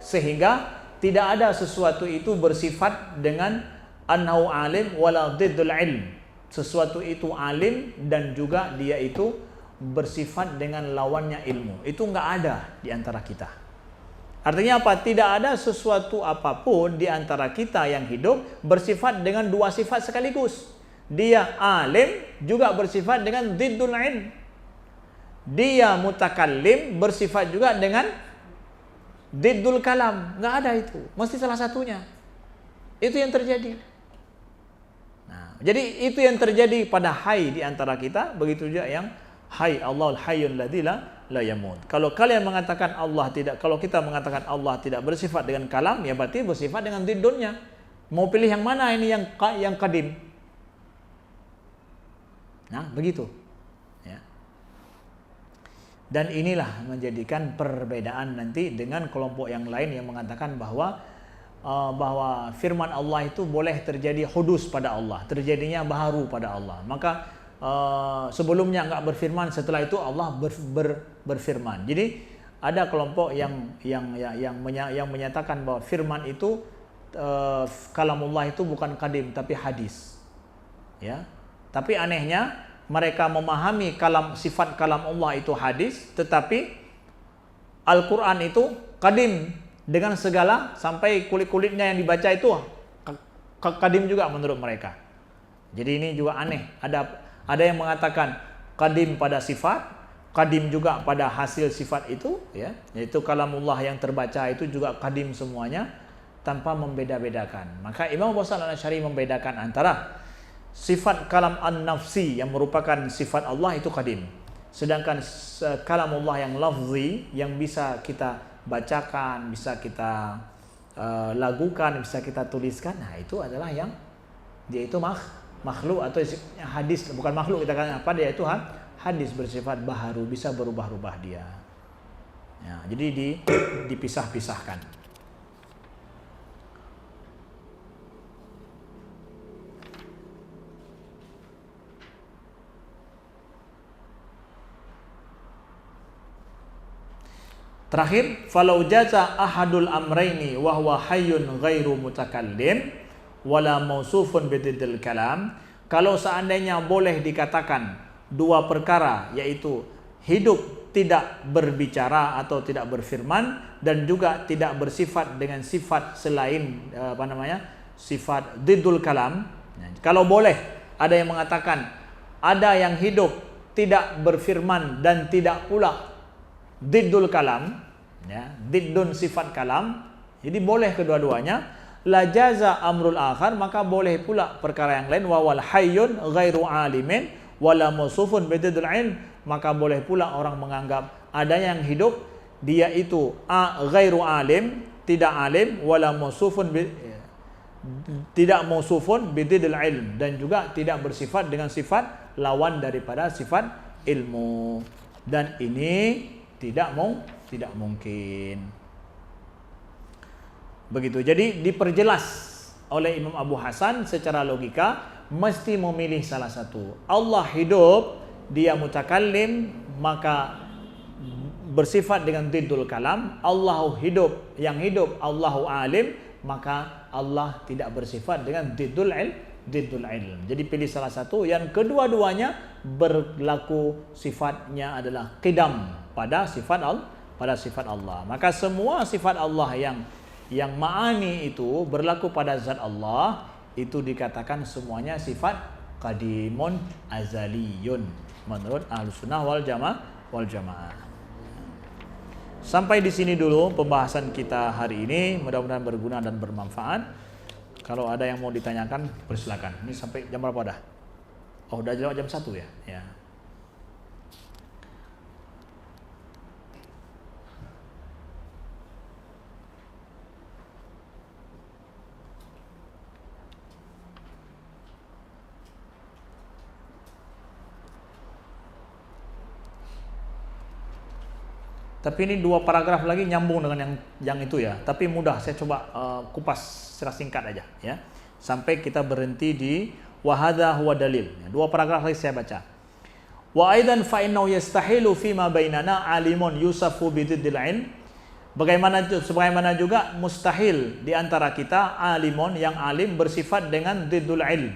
Speaker 1: Sehingga tidak ada sesuatu itu bersifat dengan annahu alim wala diddul ilm. Sesuatu itu alim dan juga dia itu bersifat dengan lawannya ilmu. Itu enggak ada di antara kita. Artinya apa? Tidak ada sesuatu apapun di antara kita yang hidup bersifat dengan dua sifat sekaligus. Dia alim juga bersifat dengan diddul ilm. Dia mutakallim bersifat juga dengan diddul kalam. Enggak ada itu. Mesti salah satunya. Itu yang terjadi. Jadi itu yang terjadi pada hayy di antara kita, begitu juga yang hayy, Allahul hayyul ladzi la yamut. Kalau kalian mengatakan Allah tidak, kalau kita mengatakan Allah tidak bersifat dengan kalam, ya berarti bersifat dengan diddunnya. Mau pilih yang mana ini yang qadim? Nah, begitu. Ya. Dan inilah menjadikan perbedaan nanti dengan kelompok yang lain yang mengatakan bahwa firman Allah itu boleh terjadi hudus pada Allah, terjadinya baharu pada Allah. Maka sebelumnya enggak berfirman, setelah itu Allah berfirman. Jadi ada kelompok yang menyatakan bahwa firman itu kalamullah itu bukan qadim tapi hadis. Ya. Tapi anehnya mereka memahami sifat kalam Allah itu hadis, tetapi Al-Qur'an itu qadim. Dengan segala sampai kulit-kulitnya yang dibaca itu qadim juga menurut mereka. Jadi ini juga aneh. Ada yang mengatakan qadim pada sifat, qadim juga pada hasil sifat itu, ya, yaitu kalamullah yang terbaca itu juga qadim semuanya tanpa membeda-bedakan. Maka Imam Abu Hasan Al-Asy'ari membedakan antara sifat kalam an-nafsi yang merupakan sifat Allah itu qadim. Sedangkan kalamullah yang lafzi yang bisa kita bacakan, bisa kita lagukan, bisa kita tuliskan, nah itu adalah yang dia itu makhluk atau hadis, bukan makhluk kita katakan apa, dia itu hadis bersifat baharu, bisa berubah-ubah dia. Ya, jadi dipisah-pisahkan. Terakhir, falau jaza ahadul amraini wa huwa hayyun ghairu mutakallim wala mausufun bididdil kalam. Kalau seandainya boleh dikatakan dua perkara, yaitu hidup tidak berbicara atau tidak berfirman dan juga tidak bersifat dengan sifat selain sifat diddul kalam. Kalau boleh, ada yang mengatakan ada yang hidup tidak berfirman dan tidak pula diddul kalam, ya, diddun sifat kalam, jadi boleh kedua-duanya. La jaza amrul akhar, maka boleh pula perkara yang lain. Wa wal hayyun ghairu alimin wala mausufun bididdul ilm, maka boleh pula orang menganggap ada yang hidup dia itu ghairu alim, tidak alim, wala mausufun tidak mausufun bididil ilm, dan juga tidak bersifat dengan sifat lawan daripada sifat ilmu. Dan ini tidak mungkin. Begitu. Jadi diperjelas oleh Imam Abu Hasan secara logika, mesti memilih salah satu. Allah hidup, dia mutakallim, maka bersifat dengan diddul kalam. Allahu hidup, yang hidup Allahu alim, maka Allah tidak bersifat dengan diddul ilm. Jadi pilih salah satu. Yang kedua-duanya berlaku sifatnya adalah qidam pada sifat Allah. Maka semua sifat Allah yang ma'ani itu berlaku pada zat Allah, itu dikatakan semuanya sifat qadimun azaliyun menurut Ahlussunnah wal Jamaah. Sampai di sini dulu pembahasan kita hari ini, mudah-mudahan berguna dan bermanfaat. Kalau ada yang mau ditanyakan, persilakan. Ini sampai jam berapa dah? Oh, udah jam 1 ya? Ya. Tapi ini 2 paragraf lagi nyambung dengan yang itu ya. Tapi mudah, saya coba kupas secara singkat aja ya. Sampai kita berhenti di wa hadza huwa dalil. 2 paragraf lagi saya baca. Wa aidan fa innahu yastahilu fi ma bainana alimun yusafu bididdil ilm. Sebagaimana juga mustahil di antara kita alimun yang alim bersifat dengan diddul ilm.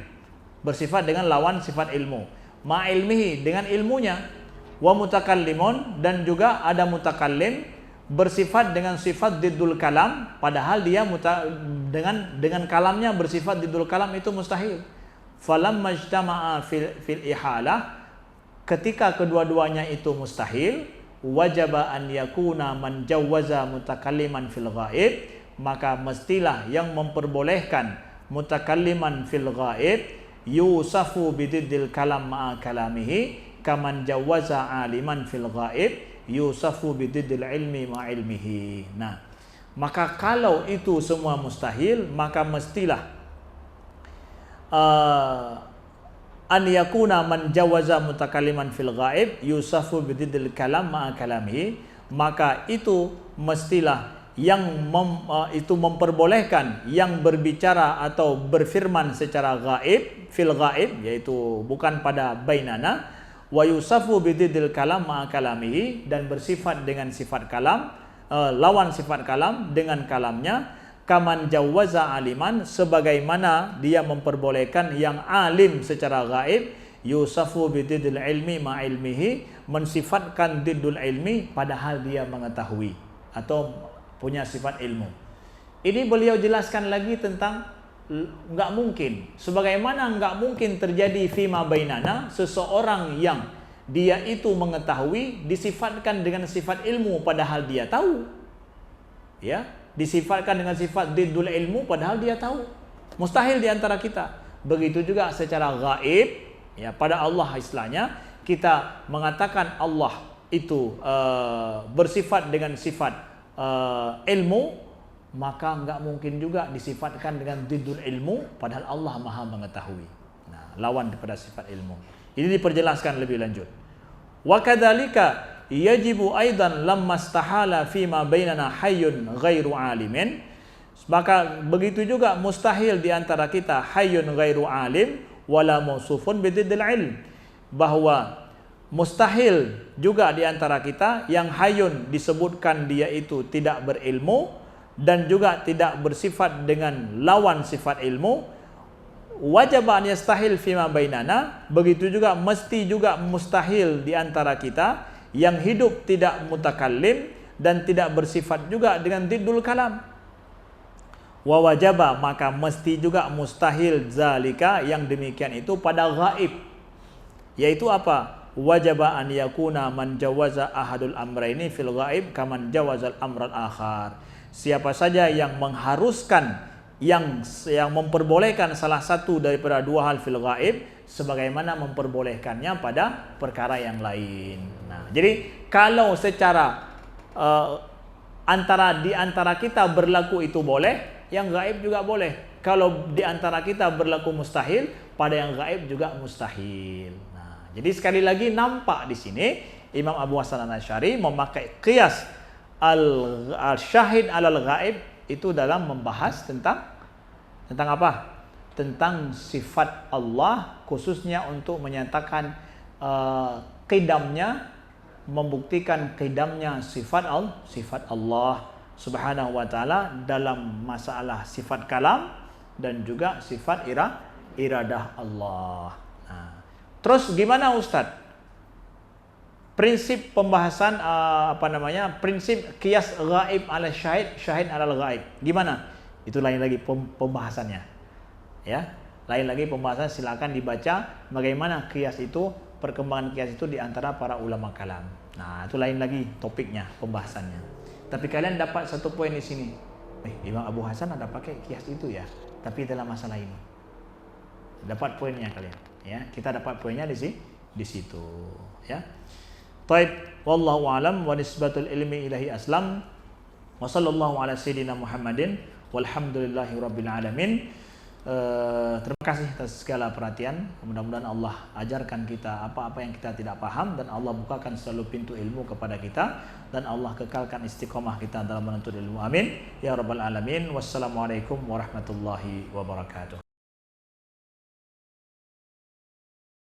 Speaker 1: Bersifat dengan lawan sifat ilmu. Ma ilmihi, dengan ilmunya. Wa mutakallimun, dan juga ada mutakallim bersifat dengan sifat diddul kalam, padahal dia dengan kalamnya bersifat diddul kalam, itu mustahil. Falamma ijtama'a fil ihalah, ketika kedua-duanya itu mustahil, wajaba an yakuna man jawwaza mutakalliman fil ghaib, maka mestilah yang memperbolehkan mutakalliman fil ghaib yusafu bididdil kalam ma'a kalamihi, kaman jawaza aliman fil ghaib yusafu bididdil ilmi ma ilmihi. Nah, maka kalau itu semua mustahil, maka mestilah an yakuna man jawaza mutakalliman fil ghaib yusafu bididdil kalam ma kalamihi, maka itu mestilah yang itu memperbolehkan yang berbicara atau berfirman secara ghaib, fil ghaib, yaitu bukan pada bainana, wa yusafu bididdil kalam ma'a kalamihi, dan bersifat dengan sifat kalam, lawan sifat kalam dengan kalamnya, kaman jawaza aliman, sebagaimana dia memperbolehkan yang alim secara gaib, yusafu bididdil ilmi ma'a ilmihi, mensifatkan diddul ilmi padahal dia mengetahui atau punya sifat ilmu. Ini beliau jelaskan lagi tentang enggak mungkin. Sebagaimana enggak mungkin terjadi fima bainana, seseorang yang dia itu mengetahui disifatkan dengan sifat ilmu padahal dia tahu. Ya, disifatkan dengan sifat diddul ilmu padahal dia tahu. Mustahil di antara kita. Begitu juga secara gaib, ya, pada Allah istilahnya kita mengatakan Allah itu bersifat dengan sifat ilmu, maka enggak mungkin juga disifatkan dengan diddul ilmu padahal Allah Maha mengetahui. Nah, lawan daripada sifat ilmu. Ini diperjelaskan lebih lanjut. Wa kadzalika yajibu aidan lamma istahala fi ma bainana hayyun ghairu alimin. Maka begitu juga mustahil di antara kita hayyun ghairu alim wala mausufun bididdil ilm, bahwa mustahil juga di antara kita yang hayyun disebutkan dia itu tidak berilmu dan juga tidak bersifat dengan lawan sifat ilmu. Wajib an yastahil fima bainana, begitu juga mesti juga mustahil di antara kita yang hidup tidak mutakallim dan tidak bersifat juga dengan diddul kalam. Wa wajaba, maka mesti juga mustahil zalika, yang demikian itu pada gaib, yaitu apa? Wajaba an yakuna man jawaza ahadul amraini fil gaib kaman jawazal amral akhar. Siapa saja yang mengharuskan, yang memperbolehkan salah satu daripada 2 hal fil ghaib, sebagaimana memperbolehkannya pada perkara yang lain. Nah, jadi kalau secara di antara kita berlaku itu boleh, yang gaib juga boleh. kalau di antara kita berlaku mustahil, pada yang gaib juga mustahil. Nah, jadi sekali lagi nampak di sini Imam Abu Hasan Al-Asy'ari memakai qiyas al-syahid alal gaib itu dalam membahas tentang apa? Tentang sifat Allah, khususnya untuk menyatakan qidamnya, membuktikan qidamnya sifat Allah Subhanahu wa taala dalam masalah sifat kalam dan juga sifat iradah Allah. Nah, terus gimana Ustadz? Prinsip pembahasan prinsip qiyas ghaib ala syahid, syahid ala ghaib. Gimana? Itu lain lagi pembahasannya. Ya, lain lagi pembahasan, silakan dibaca bagaimana qiyas itu, perkembangan qiyas itu di antara para ulama kalam. Nah, itu lain lagi topiknya, pembahasannya. Tapi kalian dapat satu poin di sini. Imam Abu Hasan ada pakai qiyas itu ya, tapi dalam masalah ini. Dapat poinnya kalian, ya. Kita dapat poinnya di situ, ya. Taib, wallahu alam wa nisbatul ilmi ilahi aslam. Wa sallallahu ala sayyidina Muhammadin walhamdulillahi rabbil alamin. Terima kasih atas segala perhatian. Mudah-mudahan Allah ajarkan kita apa-apa yang kita tidak paham, dan Allah bukakan selalu pintu ilmu kepada kita, dan Allah kekalkan istiqomah kita dalam menuntut ilmu. Amin ya rabbal alamin. Wassalamualaikum warahmatullahi wabarakatuh.